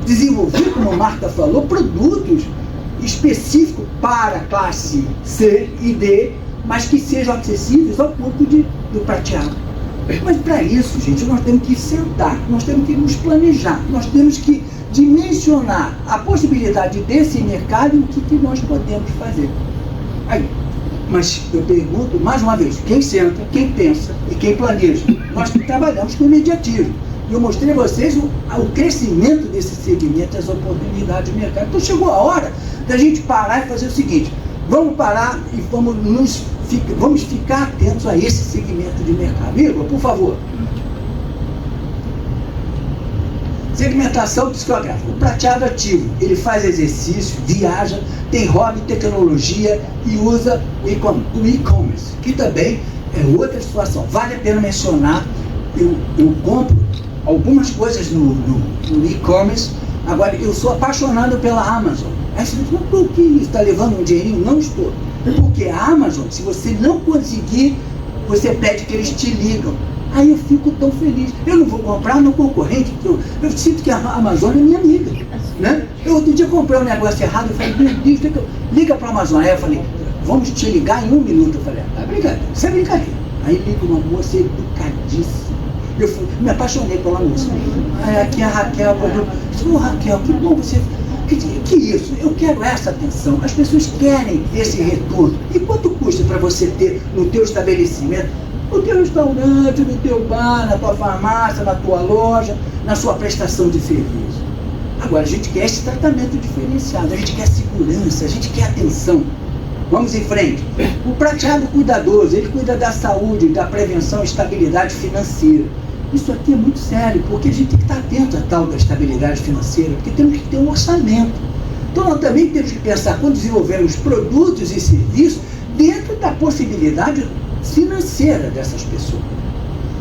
A: Desenvolver, como a Marta falou, produtos específicos para a classe C e D, mas que sejam acessíveis ao público do prateado. Mas para isso, gente, nós temos que sentar, nós temos que nos planejar, nós temos que dimensionar a possibilidade desse mercado e o que nós podemos fazer. Aí, mas eu pergunto mais uma vez: quem senta, quem pensa e quem planeja? Nós trabalhamos com imediatismo. E eu mostrei a vocês o crescimento desse segmento, as oportunidades de mercado. Então chegou a hora da gente parar e fazer o seguinte: vamos parar e vamos ficar atentos a esse segmento de mercado. Igor, por favor. Segmentação psicográfica. O prateado ativo, ele faz exercício, viaja, tem hobby, tecnologia e usa o e-commerce, que também é outra situação. Vale a pena mencionar, eu compro algumas coisas no e-commerce. Agora, eu sou apaixonado pela Amazon. Aí você diz, mas por que isso? Está levando um dinheirinho? Não estou. Porque a Amazon, se você não conseguir, você pede que eles te ligam. Aí eu fico tão feliz. Eu não vou comprar no concorrente, eu sinto que a Amazon é minha amiga. Né? Eu outro dia comprei um negócio errado, eu falei, meu Deus, liga para a Amazon. Aí eu falei, vamos te ligar em 1 minuto. Eu falei, brincadeira, isso é brincadeira. Aí liga uma moça educadíssima. Eu me apaixonei pela moça. Aí aqui a Raquel, eu disse, Raquel, que bom você... Que isso? Eu quero essa atenção. As pessoas querem esse retorno. E quanto custa para você ter no teu estabelecimento, no teu restaurante, no teu bar, na tua farmácia, na tua loja, na sua prestação de serviço? Agora, a gente quer esse tratamento diferenciado, a gente quer segurança, a gente quer atenção. Vamos em frente. O prateado cuidadoso, ele cuida da saúde, da prevenção e estabilidade financeira. Isso aqui é muito sério, porque a gente tem que estar atento à tal da estabilidade financeira, porque temos que ter um orçamento. Então nós também temos que pensar, quando desenvolvemos produtos e serviços, dentro da possibilidade financeira dessas pessoas.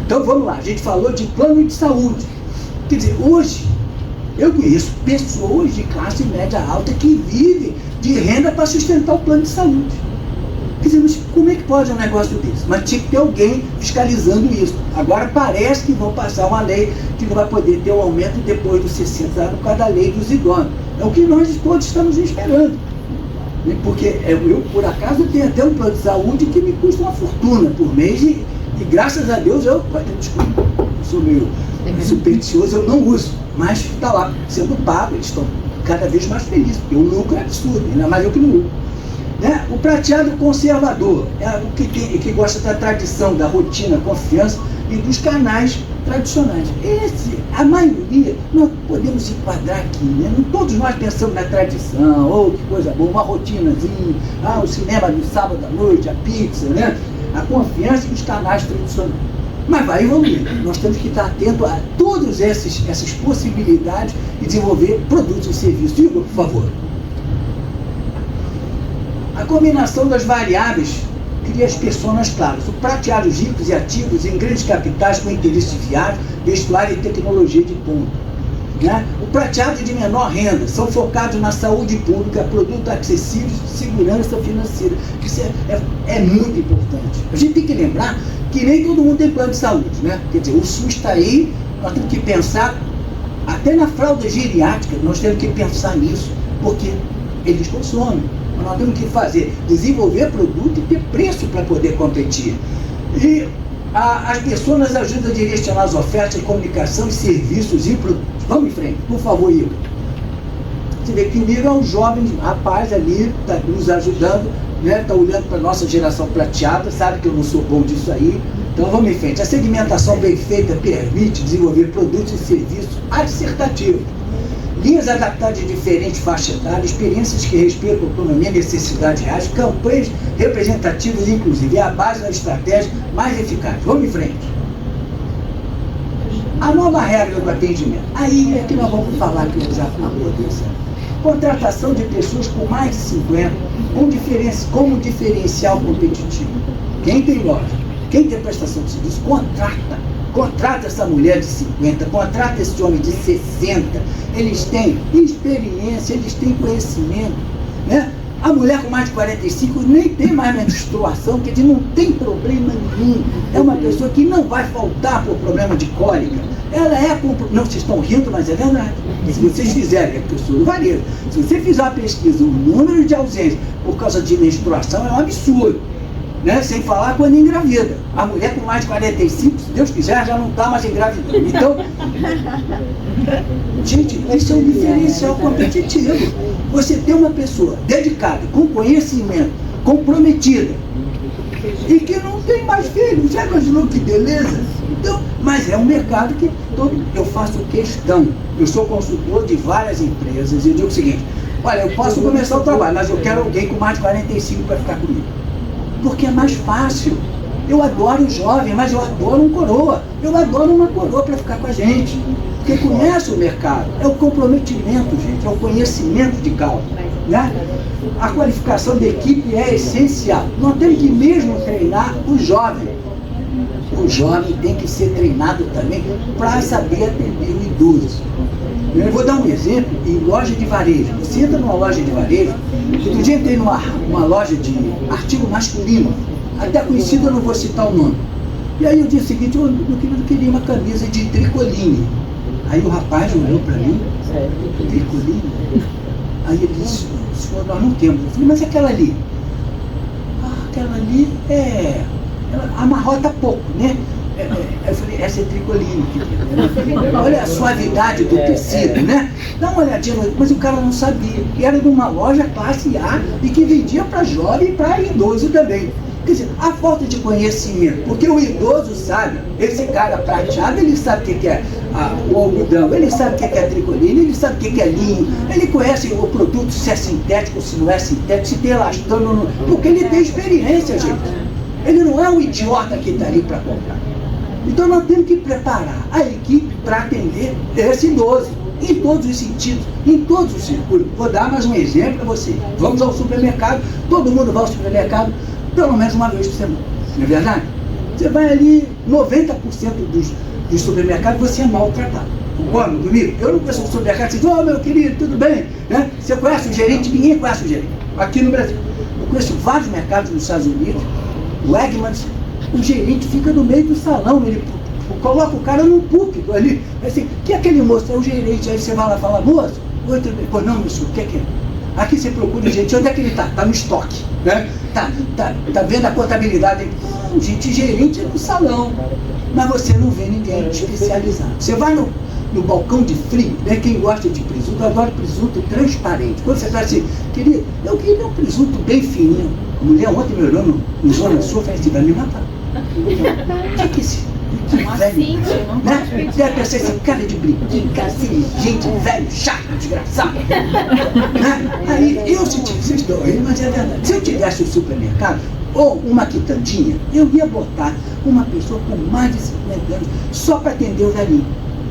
A: Então vamos lá, a gente falou de plano de saúde. Quer dizer, hoje, eu conheço pessoas de classe média alta que vivem de renda para sustentar o plano de saúde. Quer dizer, mas como é que pode um negócio desse? Mas tinha que ter alguém fiscalizando isso. Agora parece que vão passar uma lei que não vai poder ter um aumento depois dos 60 anos por causa da lei dos idôneos. É o que nós todos estamos esperando. Porque eu, por acaso, tenho até um plano de saúde que me custa uma fortuna por mês e graças a Deus eu sou meio supersticioso, eu não uso, mas está lá sendo pago, eles estão cada vez mais felizes, porque o lucro é absurdo, ainda mais eu que não uso. Né? O prateado conservador é o que gosta da tradição, da rotina, confiança e dos canais tradicionais. A maioria, nós podemos enquadrar aqui, né? Todos nós pensamos na tradição, que coisa boa, uma rotinazinha, o cinema no sábado à noite, a pizza, né? A confiança e os canais tradicionais. Mas vai evoluir. Nós temos que estar atento a todas essas possibilidades e desenvolver produtos e serviços. Igor, por favor. A combinação das variáveis cria as pessoas claras. O prateados ricos e ativos em grandes capitais com interesse viário, vestuário e tecnologia de ponta. Né? O prateado de menor renda são focados na saúde pública, produtos acessíveis, segurança financeira. Isso é muito importante. A gente tem que lembrar que nem todo mundo tem plano de saúde, né? Quer dizer, o SUS está aí, nós temos que pensar, até na fralda geriátrica, nós temos que pensar nisso, porque eles consomem. Nós temos que desenvolver produto e ter preço para poder competir. E as pessoas nos ajudam a direcionar as ofertas de comunicação e serviços e produtos. Vamos em frente, por favor, Igor. Você vê que o Igor é um jovem rapaz ali, está nos ajudando, né? Está olhando para a nossa geração prateada, sabe que eu não sou bom disso aí. Então vamos em frente. A segmentação bem feita permite desenvolver produtos e serviços assertativos. Linhas adaptadas de diferentes faixas etárias, experiências que respeitam a autonomia e necessidades reais, campanhas representativas, inclusive, é a base da estratégia mais eficaz. Vamos em frente. A nova regra do atendimento. Aí é que nós vamos falar que eu já falei disso. Contratação de pessoas com mais de 50, como diferencial competitivo. Quem tem loja, quem tem prestação de serviço, contrata essa mulher de 50, contrata esse homem de 60, eles têm experiência, eles têm conhecimento, né? A mulher com mais de 45 nem tem mais menstruação, quer dizer, não tem problema nenhum, é uma pessoa que não vai faltar por problema de cólica, ela não, vocês estão rindo, mas é verdade, se vocês fizerem, é porque eu sou varejo, se você fizer uma pesquisa, o número de ausências por causa de menstruação é um absurdo. Né? Sem falar quando engravida. A mulher com mais de 45, se Deus quiser, já não está mais engravidando. Então, gente, isso é um diferencial competitivo. Você tem uma pessoa dedicada, com conhecimento, comprometida, e que não tem mais filhos. Já imaginou que beleza? Então, mas é um mercado que eu faço questão. Eu sou consultor de várias empresas e eu digo o seguinte: olha, eu posso começar o trabalho, mas eu quero alguém com mais de 45 para ficar comigo. Porque é mais fácil. Eu adoro um jovem, mas eu adoro um coroa. Eu adoro uma coroa para ficar com a gente. Porque conhece o mercado. É o comprometimento, gente. É o conhecimento de causa. Né? A qualificação da equipe é essencial. Nós temos que mesmo treinar o jovem. O jovem tem que ser treinado também para saber atender o idoso. Eu vou dar um exemplo em loja de varejo. Você entra numa loja de varejo. Outro dia entrei numa loja de artigo masculino, até conhecida, eu não vou citar o nome. E aí eu disse o seguinte: eu queria uma camisa de tricoline. Aí o rapaz olhou para mim: tricoline? Aí ele disse: senhor, nós não temos. Eu falei: mas aquela ali? Aquela ali ela amarrota pouco, né? Eu falei: essa é tricoline. Olha a suavidade do tecido, né? Dá uma olhadinha, mas o cara não sabia. Que era de uma loja classe A e que vendia para jovem e para idoso também. Quer dizer, a falta de conhecimento, porque o idoso sabe, esse cara prateado, ele sabe o que é o algodão, ele sabe o que é tricoline, ele sabe o que é linho, ele conhece o produto, se é sintético, se não é sintético, se tem elastano ou não, porque ele tem experiência, gente. Ele não é um idiota que está ali para comprar. Então nós temos que preparar a equipe para atender esse idoso, em todos os sentidos, em todos os circuitos. Vou dar mais um exemplo para você. Vamos ao supermercado, todo mundo vai ao supermercado pelo menos uma vez por semana, não é verdade? Você vai ali, 90% dos supermercados você é maltratado. Concorda comigo? Eu não conheço um supermercado que diz: ô meu querido, tudo bem? Né? Você conhece o gerente? Ninguém conhece o gerente. Aqui no Brasil. Eu conheço vários mercados nos Estados Unidos, o Wegmans, o gerente fica no meio do salão, ele coloca o cara num púlpito ali, assim, que é aquele moço? É o gerente. Aí você vai lá e fala: moço, oi, tudo bem? Pô, não, meu senhor, o que é? Aqui você procura gente, onde é que ele está? Está no estoque, né? Tá vendo a contabilidade? Não, gente, gerente é no salão, mas você não vê ninguém especializado. Você vai no balcão de frio, né? Quem gosta de presunto, eu adoro presunto transparente. Quando você fala assim: querido, eu queria um presunto bem fininho. A mulher ontem me olhou no Zona Sul, falou assim: vai me matar. O que é esse? Velho, né? Deve pensar esse cara de brinquinho, cara assim, gente velho, chato, desgraçado. Né? Aí eu, vocês estão rindo, mas é verdade. Se eu tivesse um supermercado ou uma quitandinha, eu ia botar uma pessoa com mais de 50 anos só para atender o velhinho.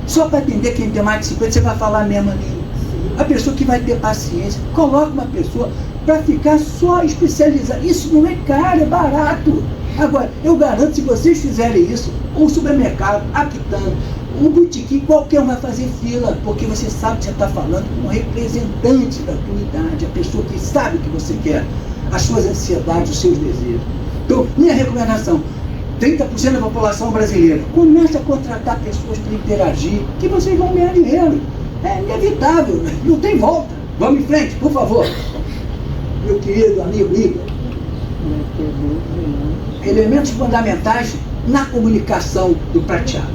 A: Só para atender quem tem mais de 50, você vai falar a mesma língua. A pessoa que vai ter paciência, coloca uma pessoa para ficar só especializada. Isso não é caro, é barato. Agora, eu garanto, se vocês fizerem isso, o supermercado, a quitanda, o botequim, qualquer um vai fazer fila, porque você sabe que você está falando com um representante da tua idade, a pessoa que sabe o que você quer, as suas ansiedades, os seus desejos. Então, minha recomendação: 30% da população brasileira, comece a contratar pessoas para interagir, que vocês vão ganhar dinheiro. É inevitável, não tem volta. Vamos em frente, por favor. Meu querido amigo Igor. Elementos fundamentais na comunicação do prateado.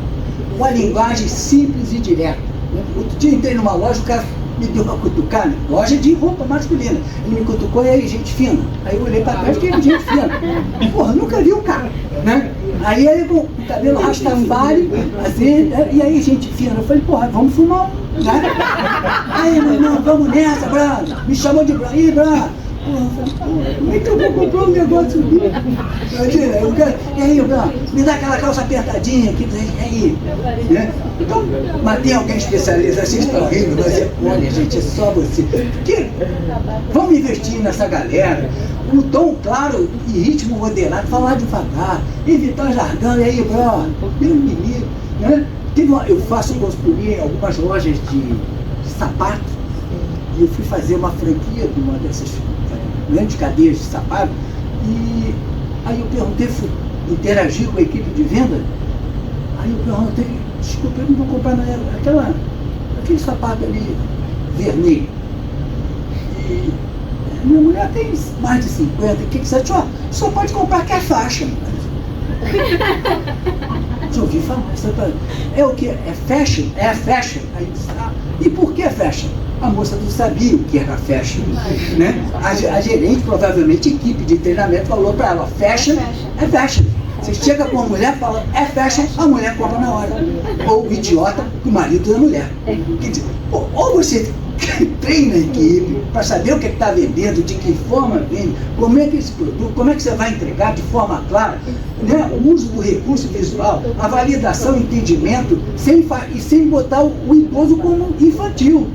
A: Uma linguagem simples e direta. Outro dia entrei numa loja, o cara me deu uma cutucada, loja de roupa masculina. Ele me cutucou: e aí, gente fina? Aí eu olhei para trás e fiquei: gente fina. Porra, nunca vi o cara, né? Aí ele com o cabelo rastafari, assim, e aí, gente fina? Eu falei: porra, vamos fumar um, né? Aí, meu irmão, vamos nessa, Brando. Me chamou de Brando. Ih, Brando. Como é que eu vou comprar um negócio aqui? E aí, Brando, me dá aquela calça apertadinha aqui, aí, né? Então, mas tem alguém especialista? Vocês estão rindo, mas olha, gente, é só você. Porque vamos investir nessa galera, um tom claro e ritmo moderado, falar devagar, evitar jargão. E aí, Brando, meu inimigo, né? Eu faço consultoria em algumas lojas de sapato, e eu fui fazer uma franquia de uma dessas grandes cadeias de sapato, e aí eu perguntei, fui interagir com a equipe de venda, aí eu perguntei: desculpa, eu não vou comprar aquele sapato ali vermelho. E minha mulher tem mais de 50, o que você acha? Só pode comprar que é faixa. Já ouvi falar, é o que? É fashion? É fashion. Aí disse: e por que fashion? A moça não sabia o que era fashion, né? A gerente, provavelmente, equipe de treinamento, falou para ela: fashion é fashion. Você chega com uma mulher e fala, é fashion, a mulher compra na hora. Ou idiota, o marido da mulher. Quer dizer, ou você treina a equipe para saber o que está vendendo, de que forma vende, como é que esse produto, como é que você vai entregar de forma clara, né? O uso do recurso visual, a validação, entendimento, sem botar o idoso como infantil.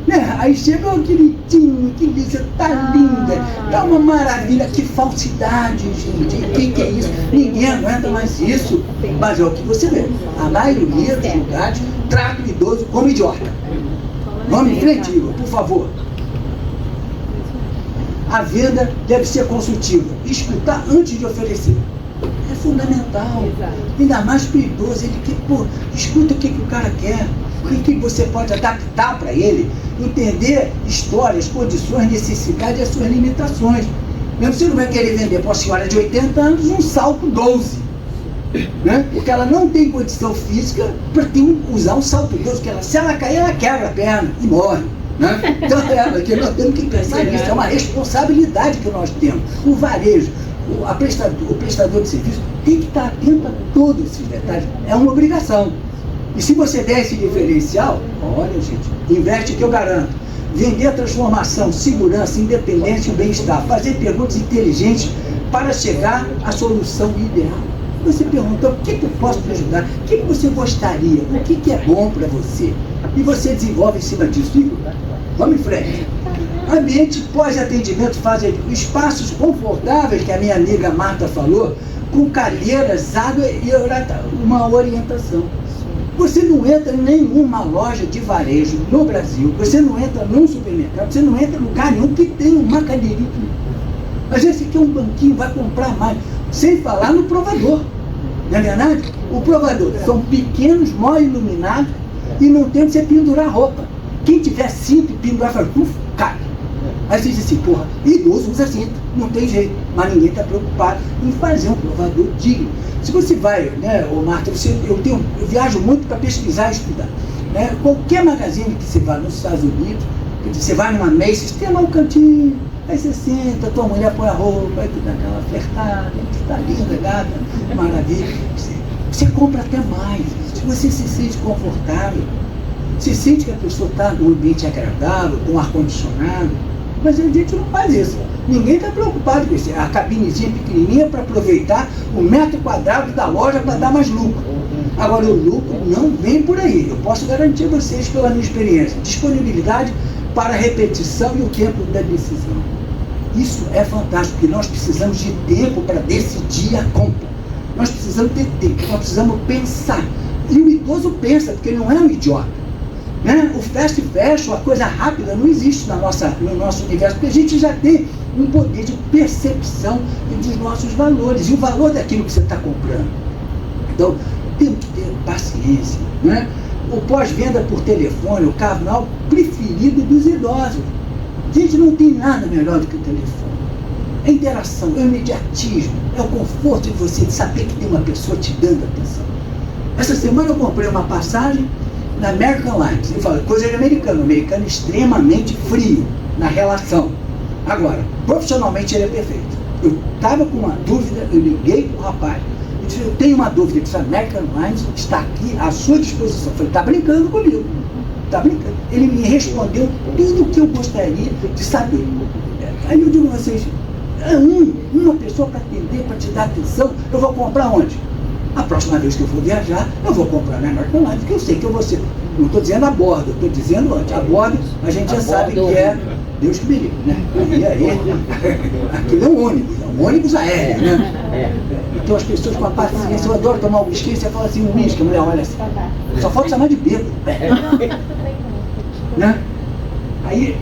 A: Né? Aí chega aquele time que diz, tá linda, tá uma maravilha, que falsidade, gente, que é isso? Ninguém aguenta mais isso, mas é o que você vê. A maioria dos lugares trata o idoso como idiota. Vamos em frente, Igor, por favor. A venda deve ser consultiva, escutar antes de oferecer. É fundamental, ainda mais para o idoso, ele que, escuta o que o cara quer, o que você pode adaptar para ele, entender histórias, condições, necessidades e as suas limitações. Mesmo você não vai querer vender para uma senhora de 80 anos um salto 12, né? Porque ela não tem condição física para usar um salto 12, porque se ela cair, ela quebra a perna e morre. Né? Então, que nós temos que pensar nisso, é uma responsabilidade que nós temos. O varejo, o prestador de serviço tem que estar atento a todos esses detalhes, é uma obrigação. E se você der esse diferencial, olha, gente, investe que eu garanto. Vender a transformação, segurança, independência e bem-estar. Fazer perguntas inteligentes para chegar à solução ideal. Você pergunta, o que eu posso te ajudar? O que você gostaria? O que é bom para você? E você desenvolve em cima disso. Vamos em frente. Ambiente pós-atendimento, fazem espaços confortáveis, que a minha amiga Marta falou, com cadeiras, água e uma orientação. Você não entra em nenhuma loja de varejo no Brasil, você não entra num supermercado, você não entra em lugar nenhum que tenha uma cadeirinha. Às vezes você quer um banquinho, vai comprar mais, sem falar no provador. Não é verdade? O provador são pequenos, mal iluminados e não tem onde você pendurar roupa. Quem tiver cinto e pendurar, fala, cai. Aí você diz assim, porra, idoso usa cinto, não tem jeito, mas ninguém está preocupado em fazer um provador digno. Se você vai, né, ô Marta, eu viajo muito para pesquisar e estudar. Né? Qualquer magazine que você vá nos Estados Unidos, você vai numa Macy's, tem lá um cantinho, aí você senta, tua mulher põe a roupa, aí tu dá aquela flertada, tá linda, gata, maravilha. Você compra até mais, se você se sente confortável, se sente que a pessoa está num ambiente agradável, com ar-condicionado, mas a gente não faz isso. Ninguém está preocupado com isso. A cabinezinha pequenininha para aproveitar o metro quadrado da loja para dar mais lucro. Agora, o lucro não vem por aí. Eu posso garantir a vocês, pela minha experiência, disponibilidade para a repetição e o tempo da decisão. Isso é fantástico, porque nós precisamos de tempo para decidir a compra. Nós precisamos ter tempo, nós precisamos pensar. E o idoso pensa, porque ele não é um idiota. Né? O fast fashion, a coisa rápida, não existe no nosso universo, porque a gente já tem um poder de percepção dos nossos valores e o valor daquilo que você está comprando. Então, temos que ter paciência. Né? O pós-venda por telefone, o canal preferido dos idosos. Gente, não tem nada melhor do que o telefone. É a interação, é o imediatismo, é o conforto de você de saber que tem uma pessoa te dando atenção. Essa semana eu comprei uma passagem na American Airlines. Eu falo, coisa de americano extremamente frio na relação. Agora, profissionalmente ele é perfeito. Eu estava com uma dúvida, eu liguei para o rapaz, eu disse, eu tenho uma dúvida, ele disse, American Airlines está aqui à sua disposição. Eu falei, está brincando comigo, está brincando. Ele me respondeu tudo o que eu gostaria de saber. Aí eu digo a vocês, uma pessoa para atender, para te dar atenção, eu vou comprar onde? A próxima vez que eu for viajar, eu vou comprar na American Airlines, porque eu sei que eu vou ser. Não estou dizendo a bordo, eu estou dizendo antes. A bordo, a gente já sabe que é Deus que me livre, né? Aquilo é um ônibus aéreo, né? Então as pessoas com a paciência, eu adoro tomar um whisky, você fala assim, um whisky, a mulher olha assim, só falta chamar de bêbado. Né? Aí,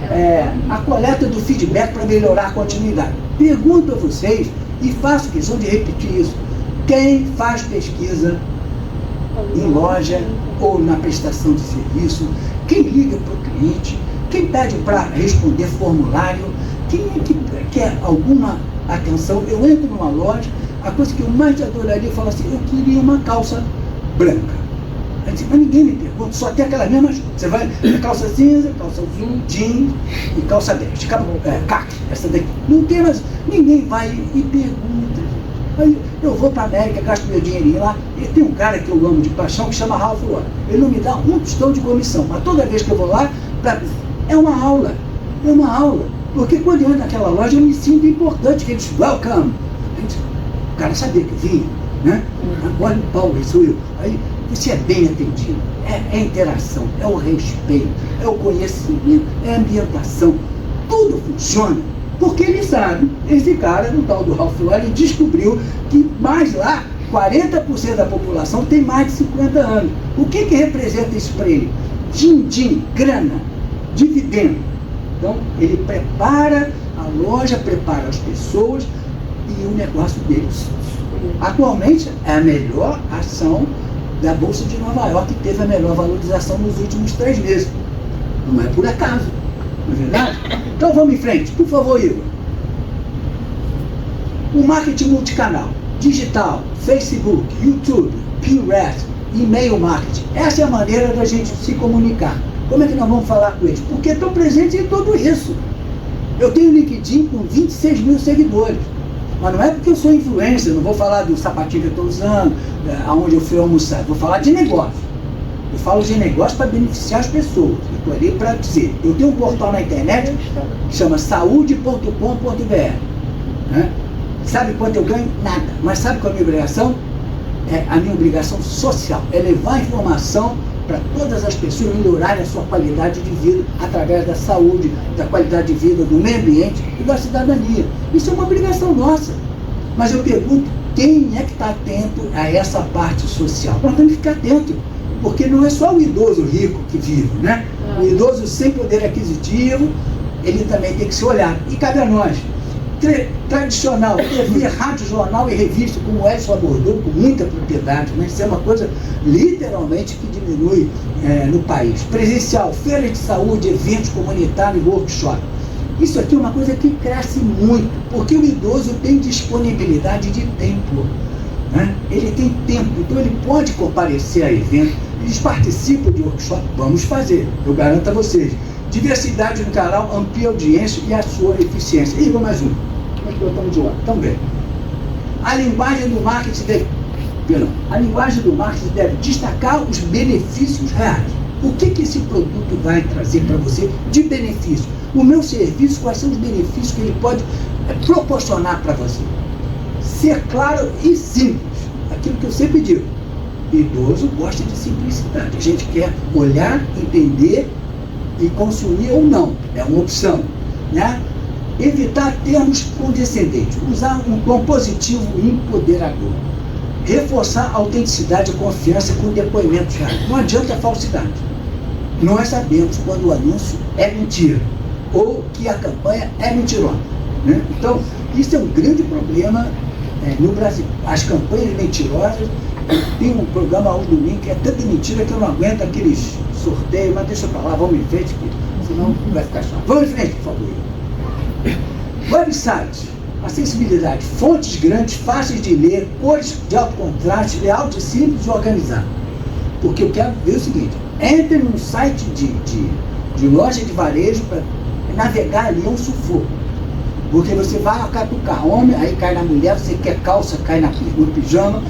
A: a coleta do feedback para melhorar a continuidade. Pergunto a vocês, e faço questão de repetir isso, quem faz pesquisa em loja ou na prestação de serviço, quem liga para o cliente, quem pede para responder formulário, quem é que quer alguma atenção? Eu entro numa loja, a coisa que eu mais adoraria, eu falo assim, eu queria uma calça branca. Aí diz, mas ninguém me pergunta, só tem aquela mesma, você vai, calça cinza, calça azul, jeans e calça bege, caqui, essa daqui. Não tem mais, ninguém vai e pergunta. Aí, Eu vou para a América, gasto meu dinheirinho lá, e tem um cara que eu amo de paixão que chama Ralph Lauren. Ele não me dá um tostão de comissão, mas toda vez que eu vou lá, é uma aula. Porque quando eu entro naquela loja, eu me sinto importante, que eles welcome. O cara sabia que eu vinha, né? Agora o Paulo, sou eu. Aí você é bem atendido, é interação, é o respeito, é o conhecimento, é a ambientação. Tudo funciona. Porque ele sabe, esse cara, no tal do Ralph Lauren, ele descobriu que mais lá, 40% da população tem mais de 50 anos. O que representa isso para ele? Din-din, grana, dividendo. Então, ele prepara a loja, prepara as pessoas e o negócio deles. Atualmente, é a melhor ação da Bolsa de Nova York, que teve a melhor valorização nos últimos 3 meses. Não é por acaso. Não é verdade? Então vamos em frente, por favor, Igor. O marketing multicanal, digital, Facebook, YouTube, Pinterest, e-mail marketing. Essa é a maneira da gente se comunicar. Como é que nós vamos falar com eles? Porque estou presente em tudo isso. Eu tenho LinkedIn com 26 mil seguidores. Mas não é porque eu sou influencer, não vou falar do sapatinho que eu estou usando, aonde eu fui almoçar. Vou falar de negócio. Eu falo de negócio para beneficiar as pessoas. Eu estou ali para dizer, eu tenho um portal na internet que chama saúde.com.br. Né? Sabe quanto eu ganho? Nada. Mas sabe qual é a minha obrigação? É a minha obrigação social. É levar informação para todas as pessoas melhorarem a sua qualidade de vida através da saúde, da qualidade de vida, do meio ambiente e da cidadania. Isso é uma obrigação nossa. Mas eu pergunto, quem é que está atento a essa parte social? Nós temos que ficar atento. Porque não é só o idoso rico que vive, né? O idoso sem poder aquisitivo, ele também tem que ser olhado. E cabe a nós. Tradicional, TV, rádio, jornal e revista, como o Edson abordou com muita propriedade, né? Isso é uma coisa literalmente que diminui no país. Presencial, feira de saúde, eventos comunitários, workshop. Isso aqui é uma coisa que cresce muito, porque o idoso tem disponibilidade de tempo. Né? Ele tem tempo, então ele pode comparecer a eventos, eles participam de workshop, vamos fazer, eu garanto a vocês. Diversidade no canal amplia a audiência e a sua eficiência. E vou mais um. Nós botamos de lado também. A linguagem do marketing deve destacar os benefícios reais. O que esse produto vai trazer para você de benefício? O meu serviço, quais são os benefícios que ele pode proporcionar para você? Ser claro e simples. Aquilo que eu sempre digo. Idoso gosta de simplicidade. A gente quer olhar, entender e consumir ou não. É uma opção. Né? Evitar termos condescendentes. Usar um tom positivo e empoderador. Reforçar a autenticidade e confiança com depoimentos reais. Não adianta falsidade. Nós sabemos quando o anúncio é mentira ou que a campanha é mentirosa. Né? Então, isso é um grande problema no Brasil. As campanhas mentirosas, tem um programa ao domingo que é tanta mentira que eu não aguento aqueles sorteios, mas deixa pra lá, vamos em frente, senão não vai ficar chato. Vamos em frente, por favor. Website, acessibilidade, fontes grandes, fáceis de ler, cores de alto contraste, layout simples e organizado. Porque eu quero ver o seguinte, entre num site de loja de varejo para navegar ali é um sufoco. Porque você vai catucar homem, aí cai na mulher, você quer calça, cai no pijama,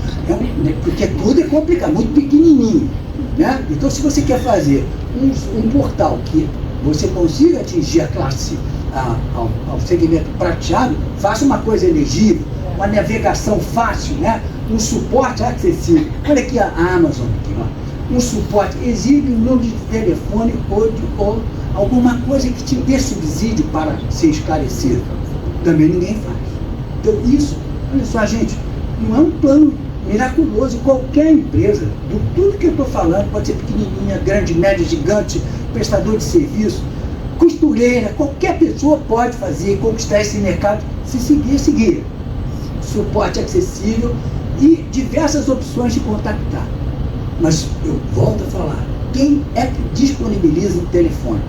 A: porque tudo é complicado, muito pequenininho. Né? Então, se você quer fazer um portal que você consiga atingir a classe, ao segmento prateado, faça uma coisa elegível, uma navegação fácil, né? Um suporte acessível. Olha aqui a Amazon, aqui, ó. Um suporte, exibe um número de telefone ou alguma coisa que te dê subsídio para ser esclarecido. Também ninguém faz. Então isso, olha só, gente, não é um plano miraculoso. Qualquer empresa, tudo que eu estou falando, pode ser pequenininha, grande, média, gigante, prestador de serviço, costureira, qualquer pessoa pode fazer, conquistar esse mercado, se seguir. Suporte acessível e diversas opções de contactar. Mas eu volto a falar, quem é que disponibiliza o telefone?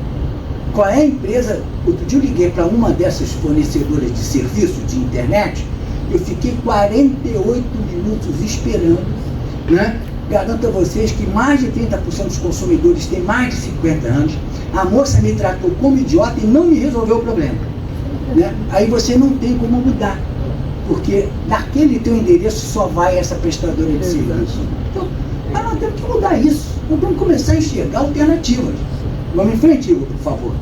A: Qual é a empresa? Outro dia eu liguei para uma dessas fornecedoras de serviço de internet, eu fiquei 48 minutos esperando, né? Garanto a vocês que mais de 30% dos consumidores têm mais de 50 anos. A moça me tratou como idiota e não me resolveu o problema. Né? Aí você não tem como mudar, porque naquele teu endereço só vai essa prestadora de serviço. Então, mas nós temos que mudar isso. Nós temos que começar a enxergar alternativas. Vamos em frente, Igor, por favor.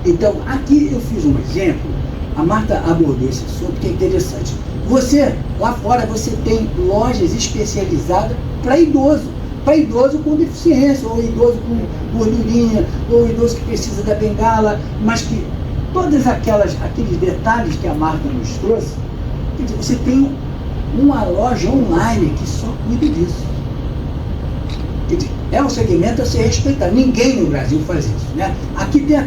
A: Então, aqui eu fiz um exemplo. A Marta abordou esse assunto que é interessante. Você, lá fora, você tem lojas especializadas para idoso com deficiência, ou idoso com gordurinha, ou idoso que precisa da bengala, mas que todos aqueles detalhes que a Marta nos trouxe, quer dizer, você tem uma loja online que só cuida disso. Quer dizer, é um segmento a ser respeitado. Ninguém no Brasil faz isso, né? Aqui tem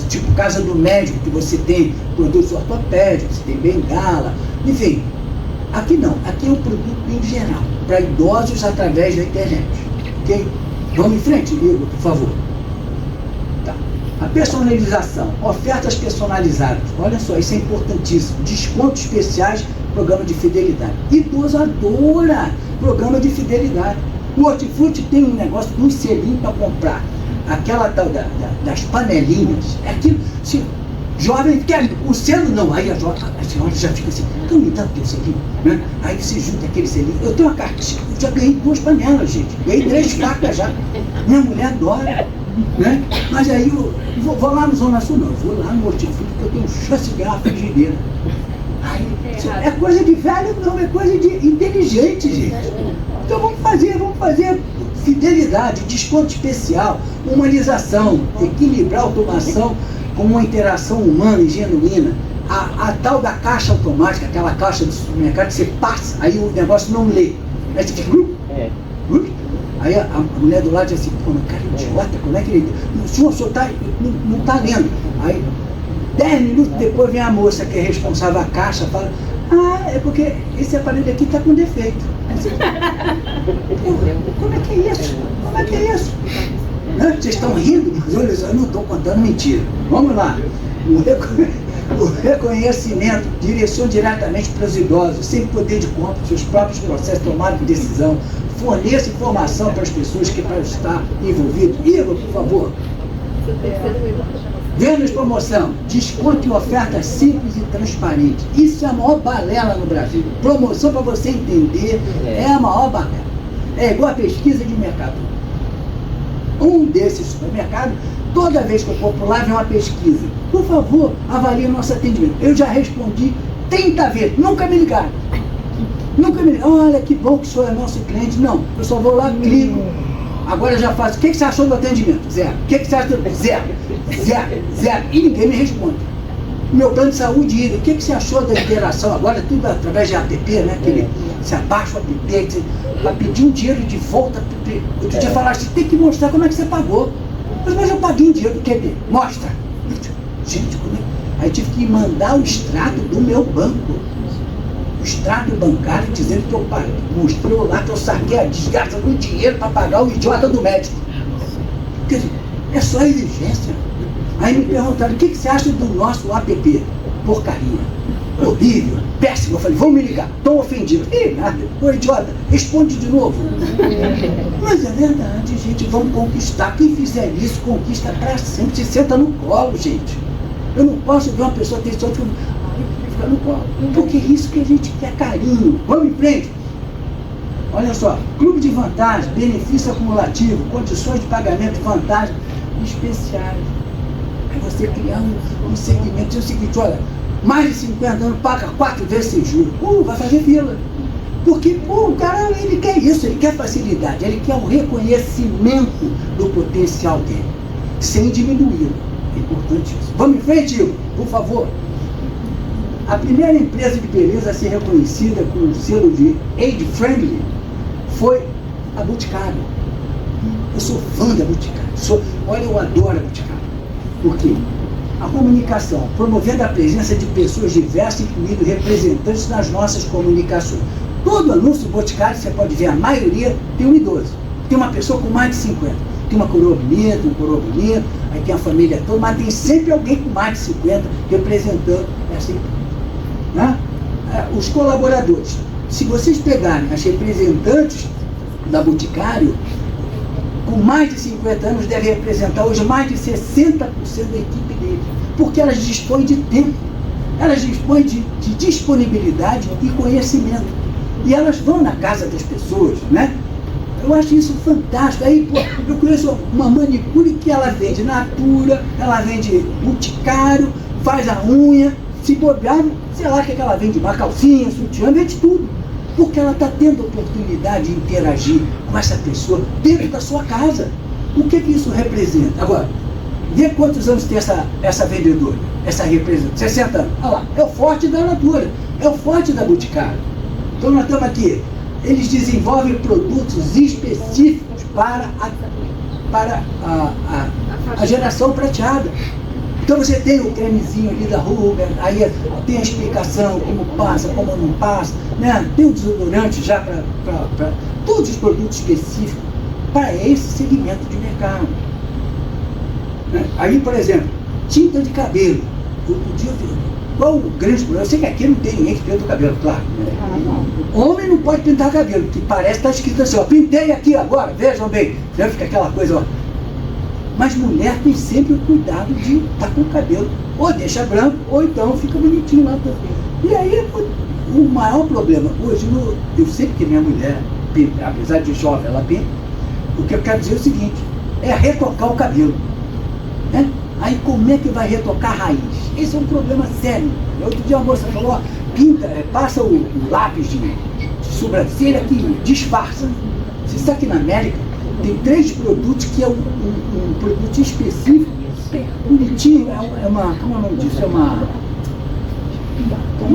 A: tipo casa do médico, que você tem produtos ortopédicos, você tem bengala, enfim. Aqui não, aqui é um produto em geral, para idosos através da internet. Ok? Vamos em frente, Igor, por favor. Tá. A personalização, ofertas personalizadas. Olha só, isso é importantíssimo. Descontos especiais, programa de fidelidade. Idoso adora programa de fidelidade. O Hortifruti tem um negócio de um selinho para comprar. Aquela tal das panelinhas. É aquilo. Se, jovem quer o selo, não. Aí a senhora já fica assim, então me dá o teu selinho. Né? Aí você junta aquele selinho. Eu tenho uma cartinha, eu já ganhei 2 panelas, gente. Ganhei 3 facas já. Minha mulher adora. Né? Mas aí eu vou lá no Zona Sul, não. Eu vou lá no Hortifruti, porque eu tenho chance de ganhar uma frigideira. Aí, é coisa de velho, não. É coisa de inteligente, gente. Então vamos fazer fidelidade, desconto especial, humanização, equilibrar a automação com uma interação humana e genuína. A tal da caixa automática, aquela caixa do supermercado que você passa, aí o negócio não lê. Aí você fica... Aí a mulher do lado diz assim, pô, cara idiota, como é que ele... O senhor não está lendo. Aí 10 minutos depois vem a moça que é responsável a caixa, fala, é porque esse aparelho aqui está com defeito. Como é que é isso? Como é que é isso? Né? Vocês estão rindo, mas olha só, eu não estou contando mentira. Vamos lá. O reconhecimento, direção diretamente para os idosos, sem poder de compra, seus próprios processos tomados de decisão, forneça informação para as pessoas que para estar envolvidas. Igor, por favor. Vênus Promoção, desconto e ofertas simples e transparentes. Isso é a maior balela no Brasil. Promoção, para você entender, é a maior balela. É igual a pesquisa de mercado. Um desses supermercados, toda vez que eu for por lá, vem uma pesquisa. Por favor, avalie o nosso atendimento. Eu já respondi 30 vezes, nunca me ligaram. Nunca me ligaram. Olha, que bom que o senhor é nosso cliente. Não, eu só vou lá, clico. Agora eu já faço. O que você achou do atendimento? Zero. O que você acha do... Zero. Zero. E ninguém me responde. Meu plano de saúde, o que você achou da interação? Agora tudo através de app, né? Que ele se abaixa o app, para pedir um dinheiro de volta. Outro dia falaram, você tem que mostrar como é que você pagou. Mas eu paguei em dinheiro, quer ver? Mostra. Gente, como é? Aí tive que mandar o extrato do meu banco. O extrato bancário dizendo que eu paguei. Mostrou lá que eu saquei a desgraça do dinheiro para pagar o idiota do médico. Quer dizer, é só exigência. Aí me perguntaram, o que você acha do nosso app? Porcaria. Horrível, péssimo. Eu falei, vão me ligar, estou ofendido. Ih, nada, ô idiota, responde de novo. Mas é verdade, gente, vamos conquistar. Quem fizer isso, conquista para sempre. Se senta no colo, gente. Eu não posso ver uma pessoa ter sorte e ficar no colo. Porque é isso que a gente quer, carinho. Vamos em frente. Olha só, clube de vantagem, benefício acumulativo, condições de pagamento, vantagens especiais. Aí você criar um segmento, é o seguinte, olha, mais de 50 anos, paga 4 vezes sem juros. Vai fazer fila. Porque o cara, ele quer isso, ele quer facilidade, ele quer o reconhecimento do potencial dele, sem diminuí-lo. É importante isso. Vamos em frente, Igor, por favor. A primeira empresa de beleza a ser reconhecida com o selo de Age Friendly foi a Boticário. Eu sou fã da Boticário. Olha, eu adoro a Boticário. Por quê? A comunicação, promovendo a presença de pessoas diversas, incluindo representantes nas nossas comunicações. Todo anúncio do Boticário, você pode ver, a maioria tem um idoso. Tem uma pessoa com mais de 50. Tem uma coroa bonita, um coroa bonito, aí tem a família toda, mas tem sempre alguém com mais de 50 representando essa empresa. Né? Os colaboradores. Se vocês pegarem as representantes da Boticário, com mais de 50 anos, devem representar hoje mais de 60% da equipe deles, porque elas dispõem de tempo. Elas dispõem de disponibilidade e conhecimento. E elas vão na casa das pessoas, né? Eu acho isso fantástico. Aí, pô, eu conheço uma manicure que ela vende Natura, ela vende Boticário, faz a unha, se bobear, sei lá o que ela vende, uma calcinha, sutiã, vende tudo. Porque ela está tendo a oportunidade de interagir com essa pessoa dentro da sua casa. O que isso representa? Agora, vê quantos anos tem essa vendedora, essa representante. 60 anos. Olha lá, é o forte da Natura, é o forte da Boticário. Então nós estamos aqui. Eles desenvolvem produtos específicos para a geração prateada. Então você tem o cremezinho ali da ruga, aí tem a explicação como passa, como não passa, né? Tem o desodorante já para todos os produtos específicos para esse segmento de mercado. Né? Aí, por exemplo, tinta de cabelo. Outro dia eu vi. Qual o grande problema? Eu sei que aqui não tem ninguém que pinta o cabelo, claro. Né? Homem não pode pintar cabelo, que parece que está escrito assim, ó, pintei aqui agora, vejam bem. Já fica aquela coisa, ó. Mas mulher tem sempre o cuidado de estar com o cabelo, ou deixa branco, ou então fica bonitinho lá também. E aí, o maior problema, hoje, eu sei que minha mulher pinta, apesar de jovem, ela pinta. O que eu quero dizer é o seguinte, é retocar o cabelo. Né? Aí como é que vai retocar a raiz? Esse é um problema sério. Outro dia a moça falou, ó, pinta, passa o lápis de sobrancelha que disfarça. Você sabe que na América tem 3 produtos que é um produto específico, bonitinho, é uma, como é o nome disso? É uma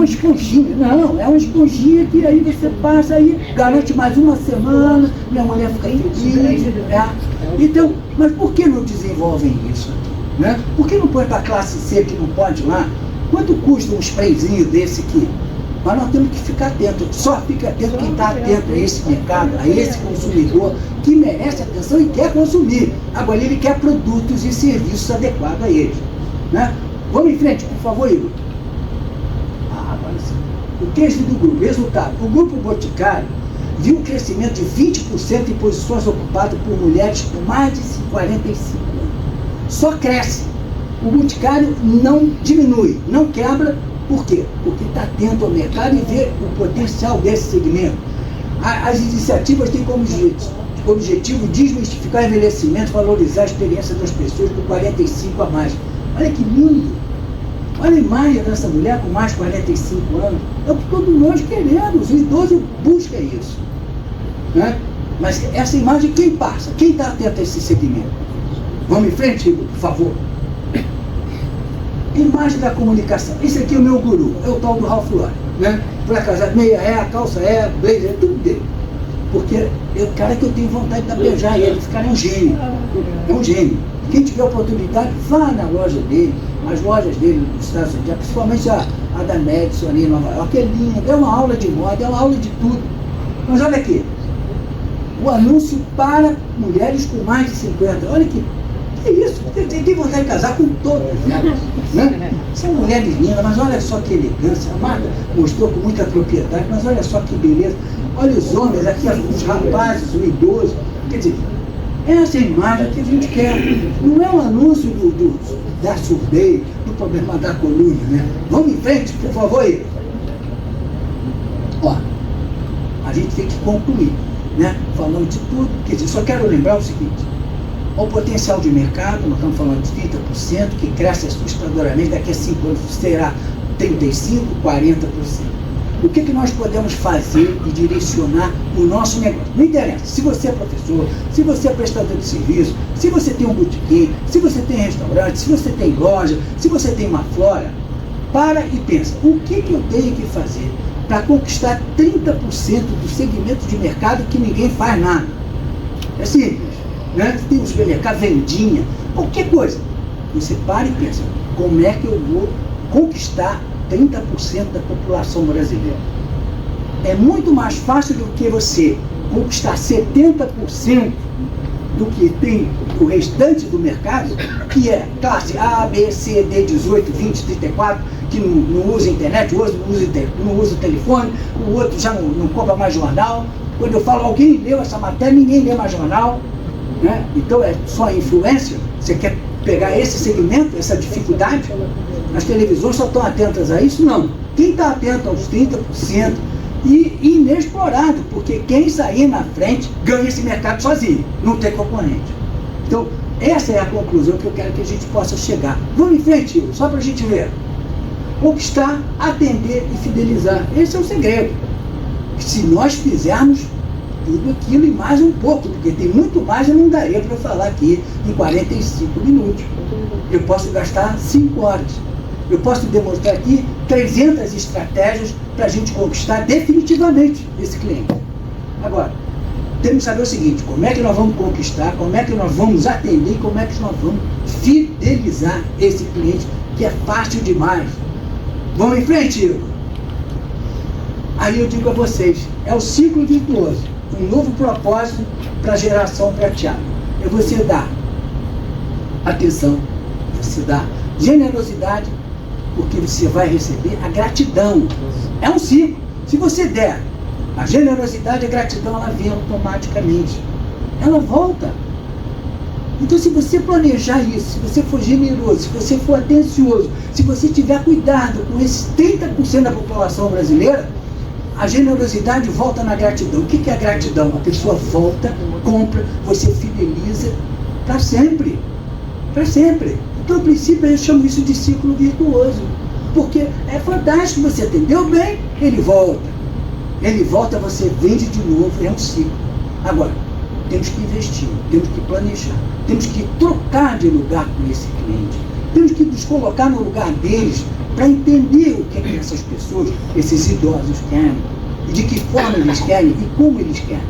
A: esponjinha. Não, é uma esponjinha que aí você passa aí, garante mais uma semana, minha mulher fica feliz. Né? Então, mas por que não desenvolvem isso aqui? Né? Por que não põe para a classe C que não pode ir lá? Quanto custa um sprayzinho desse aqui? Mas nós temos que ficar atento. Só fica atento quem está atento a esse mercado, a esse consumidor que merece atenção e quer consumir. Agora ele quer produtos e serviços adequados a eles. Né? Vamos em frente, por favor, Igor. Agora sim. O texto do grupo. Resultado. O grupo Boticário viu um crescimento de 20% em posições ocupadas por mulheres com mais de 45 anos. Só cresce. O Boticário não diminui, não quebra. Por quê? Porque está atento ao mercado e vê o potencial desse segmento. As iniciativas têm como objetivo desmistificar o envelhecimento, valorizar a experiência das pessoas com 45 a mais. Olha que lindo! Olha a imagem dessa mulher com mais de 45 anos. É o que todos nós queremos. O idoso busca isso. Né? Mas essa imagem, quem passa? Quem está atento a esse segmento? Vamos em frente, Igor, por favor. Imagem da comunicação. Esse aqui é o meu guru, é o tal do Ralph Lauren. Né? Por acaso, a meia é, a calça é, blazer é, tudo dele. Porque é o cara que eu tenho vontade de beijar ele. Esse cara é um gênio. É um gênio. Quem tiver oportunidade, vá na loja dele, as lojas dele nos Estados Unidos, principalmente a da Madison ali em Nova York, é linda, é uma aula de moda, é uma aula de tudo. Mas olha aqui, o anúncio para mulheres com mais de 50. Olha que isso, tem vontade de casar com todas, né? São mulheres lindas, mas olha só que elegância. A marca mostrou com muita propriedade, mas olha só que beleza. Olha os homens aqui, os rapazes, o idoso. Quer dizer, essa é a imagem que a gente quer. Não é um anúncio da surdez, do problema da coluna, né? Vamos em frente, por favor, aí. Ó, a gente tem que concluir, né? Falando de tudo. Quer dizer, só quero lembrar o seguinte. O potencial de mercado, nós estamos falando de 30%, que cresce assustadoramente, daqui a 5 anos será 35%, 40%. O que nós podemos fazer e direcionar o nosso negócio? Não interessa, se você é professor, se você é prestador de serviço, se você tem um botequim, se você tem restaurante, se você tem loja, se você tem uma flora, para e pensa, o que eu tenho que fazer para conquistar 30% do segmento de mercado que ninguém faz nada? É simples. Né? Tem um supermercado, vendinha, qualquer coisa. Você para e pensa, como é que eu vou conquistar 30% da população brasileira? É muito mais fácil do que você conquistar 70% do que tem o restante do mercado, que é classe A, B, C, D, 18, 20, 34, que não usa internet, o outro não usa o telefone, o outro já não compra mais jornal. Quando eu falo, alguém leu essa matéria, ninguém lê mais jornal. Né? Então é só influência. Você quer pegar esse segmento, essa dificuldade? As televisões só estão atentas a isso? Não. Quem está atento aos 30% e inexplorado, porque quem sair na frente ganha esse mercado sozinho, não tem concorrente. Então, essa é a conclusão que eu quero que a gente possa chegar. Vamos em frente, Igor, só para a gente ver. Conquistar, atender e fidelizar. Esse é o segredo. Se nós fizermos tudo aquilo e mais um pouco, porque tem muito mais e não daria para falar aqui em 45 minutos. Eu posso gastar 5 horas. Eu posso demonstrar aqui 300 estratégias para a gente conquistar definitivamente esse cliente. Agora, temos que saber o seguinte: como é que nós vamos conquistar, como é que nós vamos atender e como é que nós vamos fidelizar esse cliente, que é fácil demais. Vamos em frente, Igor? Aí eu digo a vocês, é o ciclo virtuoso, um novo propósito para a geração prateada. É você dar atenção, você dar generosidade, porque você vai receber a gratidão. É um ciclo. Se você der a generosidade, a gratidão, ela vem automaticamente. Ela volta. Então, se você planejar isso, se você for generoso, se você for atencioso, se você tiver cuidado com esses 30% da população brasileira, a generosidade volta na gratidão. O que é a gratidão? A pessoa volta, compra, você fideliza para sempre. Para sempre. Então, a princípio, eu chamo isso de ciclo virtuoso. Porque é fantástico, você atendeu bem, ele volta. Ele volta, você vende de novo, é um ciclo. Agora, temos que investir, temos que planejar, temos que trocar de lugar com esse cliente. Temos que nos colocar no lugar deles para entender o que é que essas pessoas, esses idosos querem, e de que forma eles querem e como eles querem.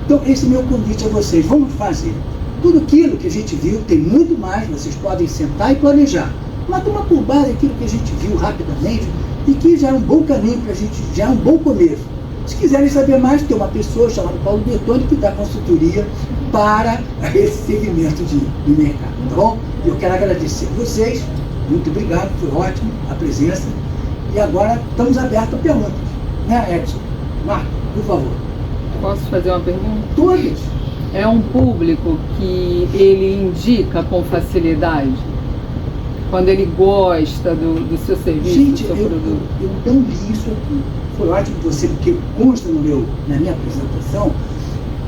A: Então, esse é o meu convite a vocês. Vamos fazer tudo aquilo que a gente viu, tem muito mais, vocês podem sentar e planejar. Mas toma por base aquilo que a gente viu rapidamente e que já é um bom caminho para a gente, já é um bom começo. Se quiserem saber mais, tem uma pessoa chamada Paulo Bertoni que dá consultoria para esse segmento de mercado, tá bom? Eu quero agradecer a vocês, muito obrigado, foi ótimo a presença. E agora estamos abertos a perguntas, né, Edson? Marco, por favor.
D: Posso fazer uma pergunta?
A: Todas.
D: É um público que ele indica com facilidade? Quando ele gosta do seu serviço,
A: gente,
D: do seu produto?
A: Eu não li isso aqui. Foi ótimo você, porque consta na minha apresentação,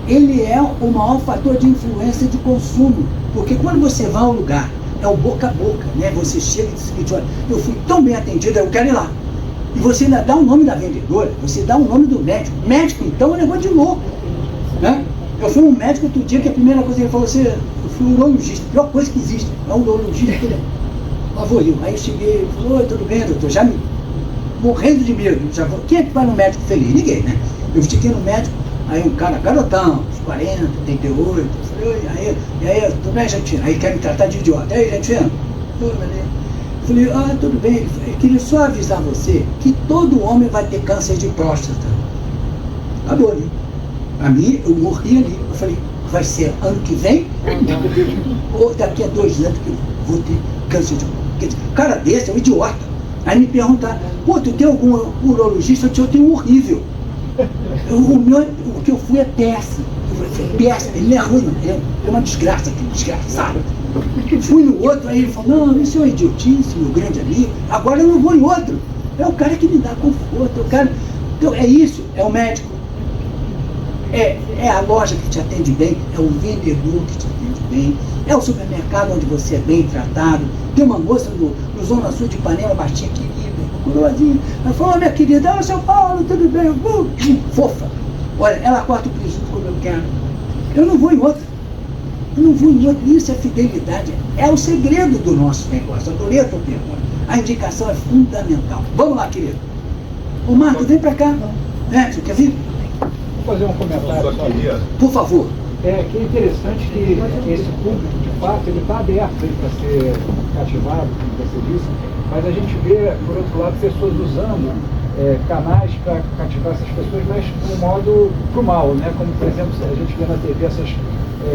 A: ele é o maior fator de influência de consumo. Porque quando você vai a um lugar, é o boca a boca, né? Você chega e diz o seguinte: olha, eu fui tão bem atendido, eu quero ir lá. E você ainda dá o nome da vendedora, você dá o nome do médico. Médico, então, é um negócio de louco, né? Eu fui um médico outro dia que a primeira coisa que ele falou assim: eu fui um urologista, a pior coisa que existe, é um urologista. Favoril. Aí eu cheguei, ele falou: oi, tudo bem, doutor? Já me morrendo de medo. Já vou. Quem é que vai no médico feliz? Ninguém, né? Eu cheguei no médico, aí um cara, garotão, uns 40, 38, eu falei: oi, aí, tudo bem, Gentina? Aí ele quer me tratar de idiota. Aí, Gentina? Eu falei: tudo bem. Eu queria só avisar você que todo homem vai ter câncer de próstata. Acabou, né? A mim, eu morri ali. Eu falei: vai ser ano que vem? Ou daqui a 2 anos que eu vou ter câncer de próstata? Cara desse é um idiota. Aí me perguntaram: pô, tu tem algum urologista? Eu tenho um horrível. O que eu fui é péssimo. Péssimo. Ele não é ruim, não. Ele é uma desgraça, aquele desgraçado. Fui no outro, aí ele falou: não, isso é uma idiotice, meu grande amigo. Agora eu não vou em outro. É o cara que me dá conforto. É o cara... Então é isso, é o médico. É a loja que te atende bem, é o vendedor que te atende bem, é o supermercado onde você é bem tratado. Tem uma moça no Zona Sul de Ipanema, baixinha, querida, coroazinha. Ela falou: minha querida, São Paulo, tudo bem? Fofa. Olha, ela corta o presunto como eu quero. Eu não vou em outra. Isso é fidelidade. É o segredo do nosso negócio. Adorei a tua pergunta. A indicação é fundamental. Vamos lá, querido. Ô, Marco, vem pra cá. Você quer vir?
E: Vou fazer um comentário só aqui.
A: Por favor.
E: Que é interessante que esse público, de fato, ele está aberto para ser cativado, como você disse, mas a gente vê, por outro lado, pessoas usando canais para cativar essas pessoas, mas de um modo pro mal, né? Como, por exemplo, a gente vê na TV essas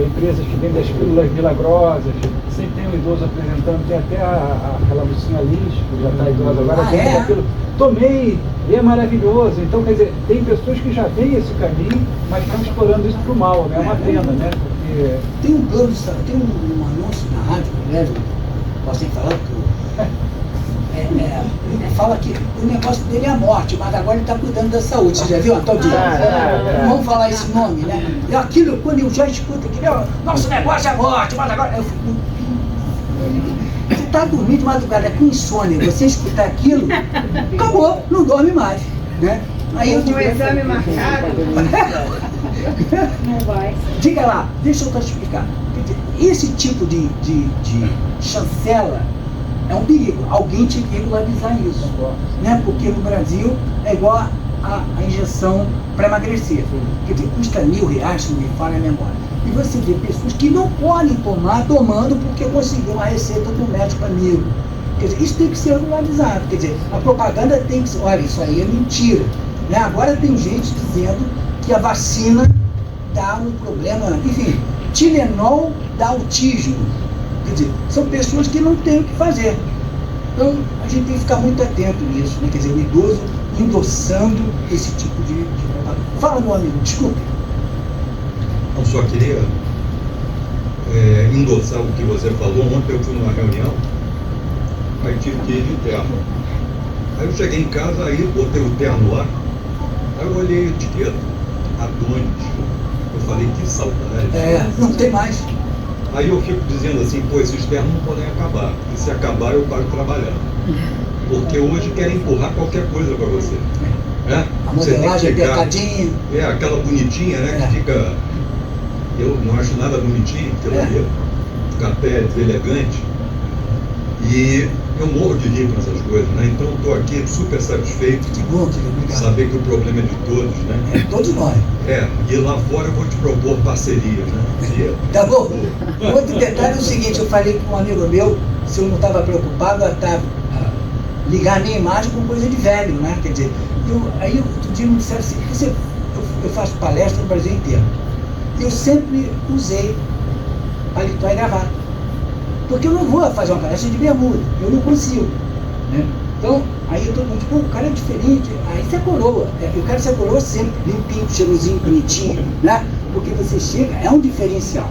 E: empresas que vendem as pílulas milagrosas, sempre tem um idoso apresentando, tem até aquela mocinha Liz, que já está idosa agora, aquilo. Tomei, e é maravilhoso. Então, quer dizer, tem pessoas que já têm esse caminho, mas estão explorando isso pro mal, né? É uma pena, né? Porque...
A: Tem um anúncio na rádio, aliás, posso nem falar, porque fala que o negócio dele é a morte, mas agora ele está cuidando da saúde. Você já viu a tal de... Não vamos falar esse nome, né? E aquilo, quando eu já escuto aquilo, nosso negócio é a morte, mas agora... Eu fico... Você está dormindo de madrugada com insônia, você escutar aquilo, acabou, não dorme mais, né? Aí eu digo,
F: exame marcado. Não vai.
A: Diga lá, deixa eu te explicar. Esse tipo de chancela é um perigo. Alguém tinha que regularizar isso, né? Porque no Brasil é igual a injeção para emagrecer. Quer dizer, custa R$1.000, se não me falha a memória. E você vê pessoas que não podem tomar, tomando porque conseguiu uma receita do médico amigo. Quer dizer, isso tem que ser regularizado. Quer dizer, a propaganda tem que ser, olha, isso aí é mentira. Né? Agora tem gente dizendo que a vacina dá um problema, enfim, Tilenol dá autismo. Quer dizer, são pessoas que não têm o que fazer. Então, a gente tem que ficar muito atento nisso, né? Quer dizer, o idoso endossando esse tipo de propaganda. Fala, meu amigo, desculpe.
G: Eu só queria endossar o que você falou. Ontem eu fui numa reunião, aí tive que ir de terno. Aí eu cheguei em casa, aí botei o terno lá, aí eu olhei a etiqueta, Adonis. Eu falei, que saudade.
A: Não tem mais.
G: Aí eu fico dizendo assim, pô, esses ternos não podem acabar. E se acabar, eu paro de trabalhar. Porque hoje querem empurrar qualquer coisa para você.
A: A modelagem, apertadinha.
G: Aquela bonitinha, né, que fica... Eu não acho nada bonitinho, aquilo ali. Fica até deselegante. E eu morro de rir com essas coisas, né? Então eu estou aqui super satisfeito.
A: Que bom, obrigado.
G: Saber que o problema é de todos, né?
A: Todos nós.
G: E lá fora eu vou te propor parcerias, né?
A: Tá bom? Outro detalhe é o seguinte, eu falei com um amigo meu, se eu não estava preocupado, ligar a minha imagem com coisa de velho, né? Quer dizer, aí outro dia me disseram assim, eu faço palestra no Brasil inteiro. Eu sempre usei paletó e gravata. Porque eu não vou fazer uma palestra de bermuda, eu não consigo, né? Então, aí todo mundo diz, o cara é diferente, aí você é coroa. Eu quero ser coroa sempre, limpinho, cheirosinho, bonitinho, né? Porque você chega, é um diferencial.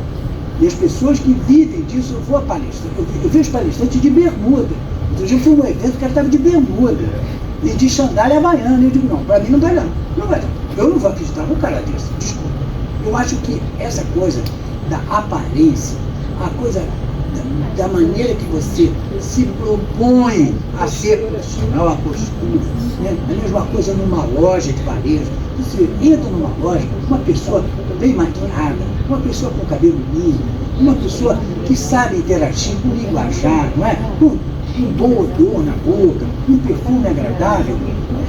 A: E as pessoas que vivem disso, eu vou à palestra. Eu vejo palestrantes de bermuda. Outro dia eu fui num evento, o cara estava de bermuda e de sandália havaiana. Eu digo, não, para mim não vai dar. Não vai dar. Eu não vou acreditar num cara desse, desculpa. Eu acho que essa coisa da aparência, a coisa da maneira que você se propõe a ser profissional, a postura, né? A mesma coisa numa loja de varejo. Você entra numa loja, uma pessoa bem maquiada, uma pessoa com cabelo lindo, uma pessoa que sabe interagir com o linguajar, não é? Um bom odor na boca, um perfume agradável,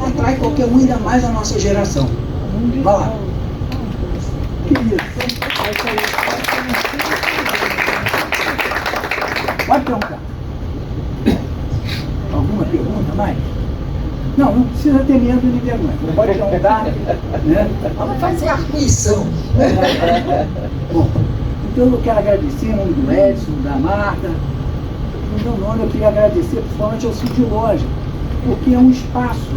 A: atrai qualquer um, ainda mais a nossa geração. Vai lá. Que isso? Pode perguntar. Alguma pergunta mais? Não precisa ter medo de vergonha. Pode perguntar, né? Vamos fazer a arguição. Bom, então eu quero agradecer em nome do Edson, da Marta. No meu nome eu queria agradecer principalmente ao Cid Loja, porque é um espaço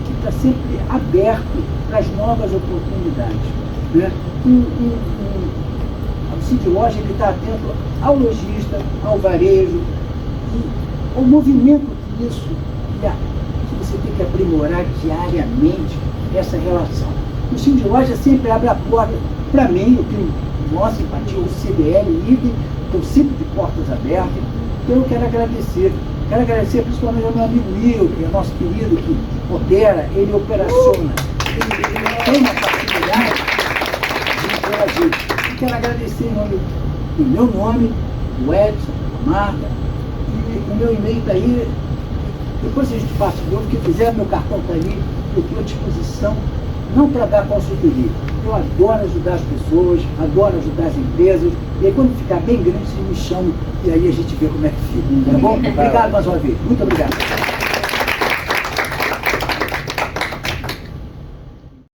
A: que está sempre aberto para as novas oportunidades, né? O Cid Loja está atento ao lojista, ao varejo, e ao movimento disso, que você tem que aprimorar diariamente essa relação. O Cid Loja sempre abre a porta para mim, eu tenho maior simpatia, o CDL, idem, estão sempre de portas abertas. Então eu quero agradecer principalmente ao meu amigo Will, que é nosso querido, que opera, ele operaciona, ele tem uma facilidade de interagir. Quero agradecer em nome do meu nome, do Edson, da Marta, e o meu e-mail está aí. Depois a gente passa de novo, que fizer, meu cartão está ali, eu estou à disposição, não para dar consultoria. Eu adoro ajudar as pessoas, adoro ajudar as empresas, e aí quando ficar bem grande, vocês me chamam, e aí a gente vê como é que fica. Tá bom? Obrigado mais uma vez. Muito obrigado.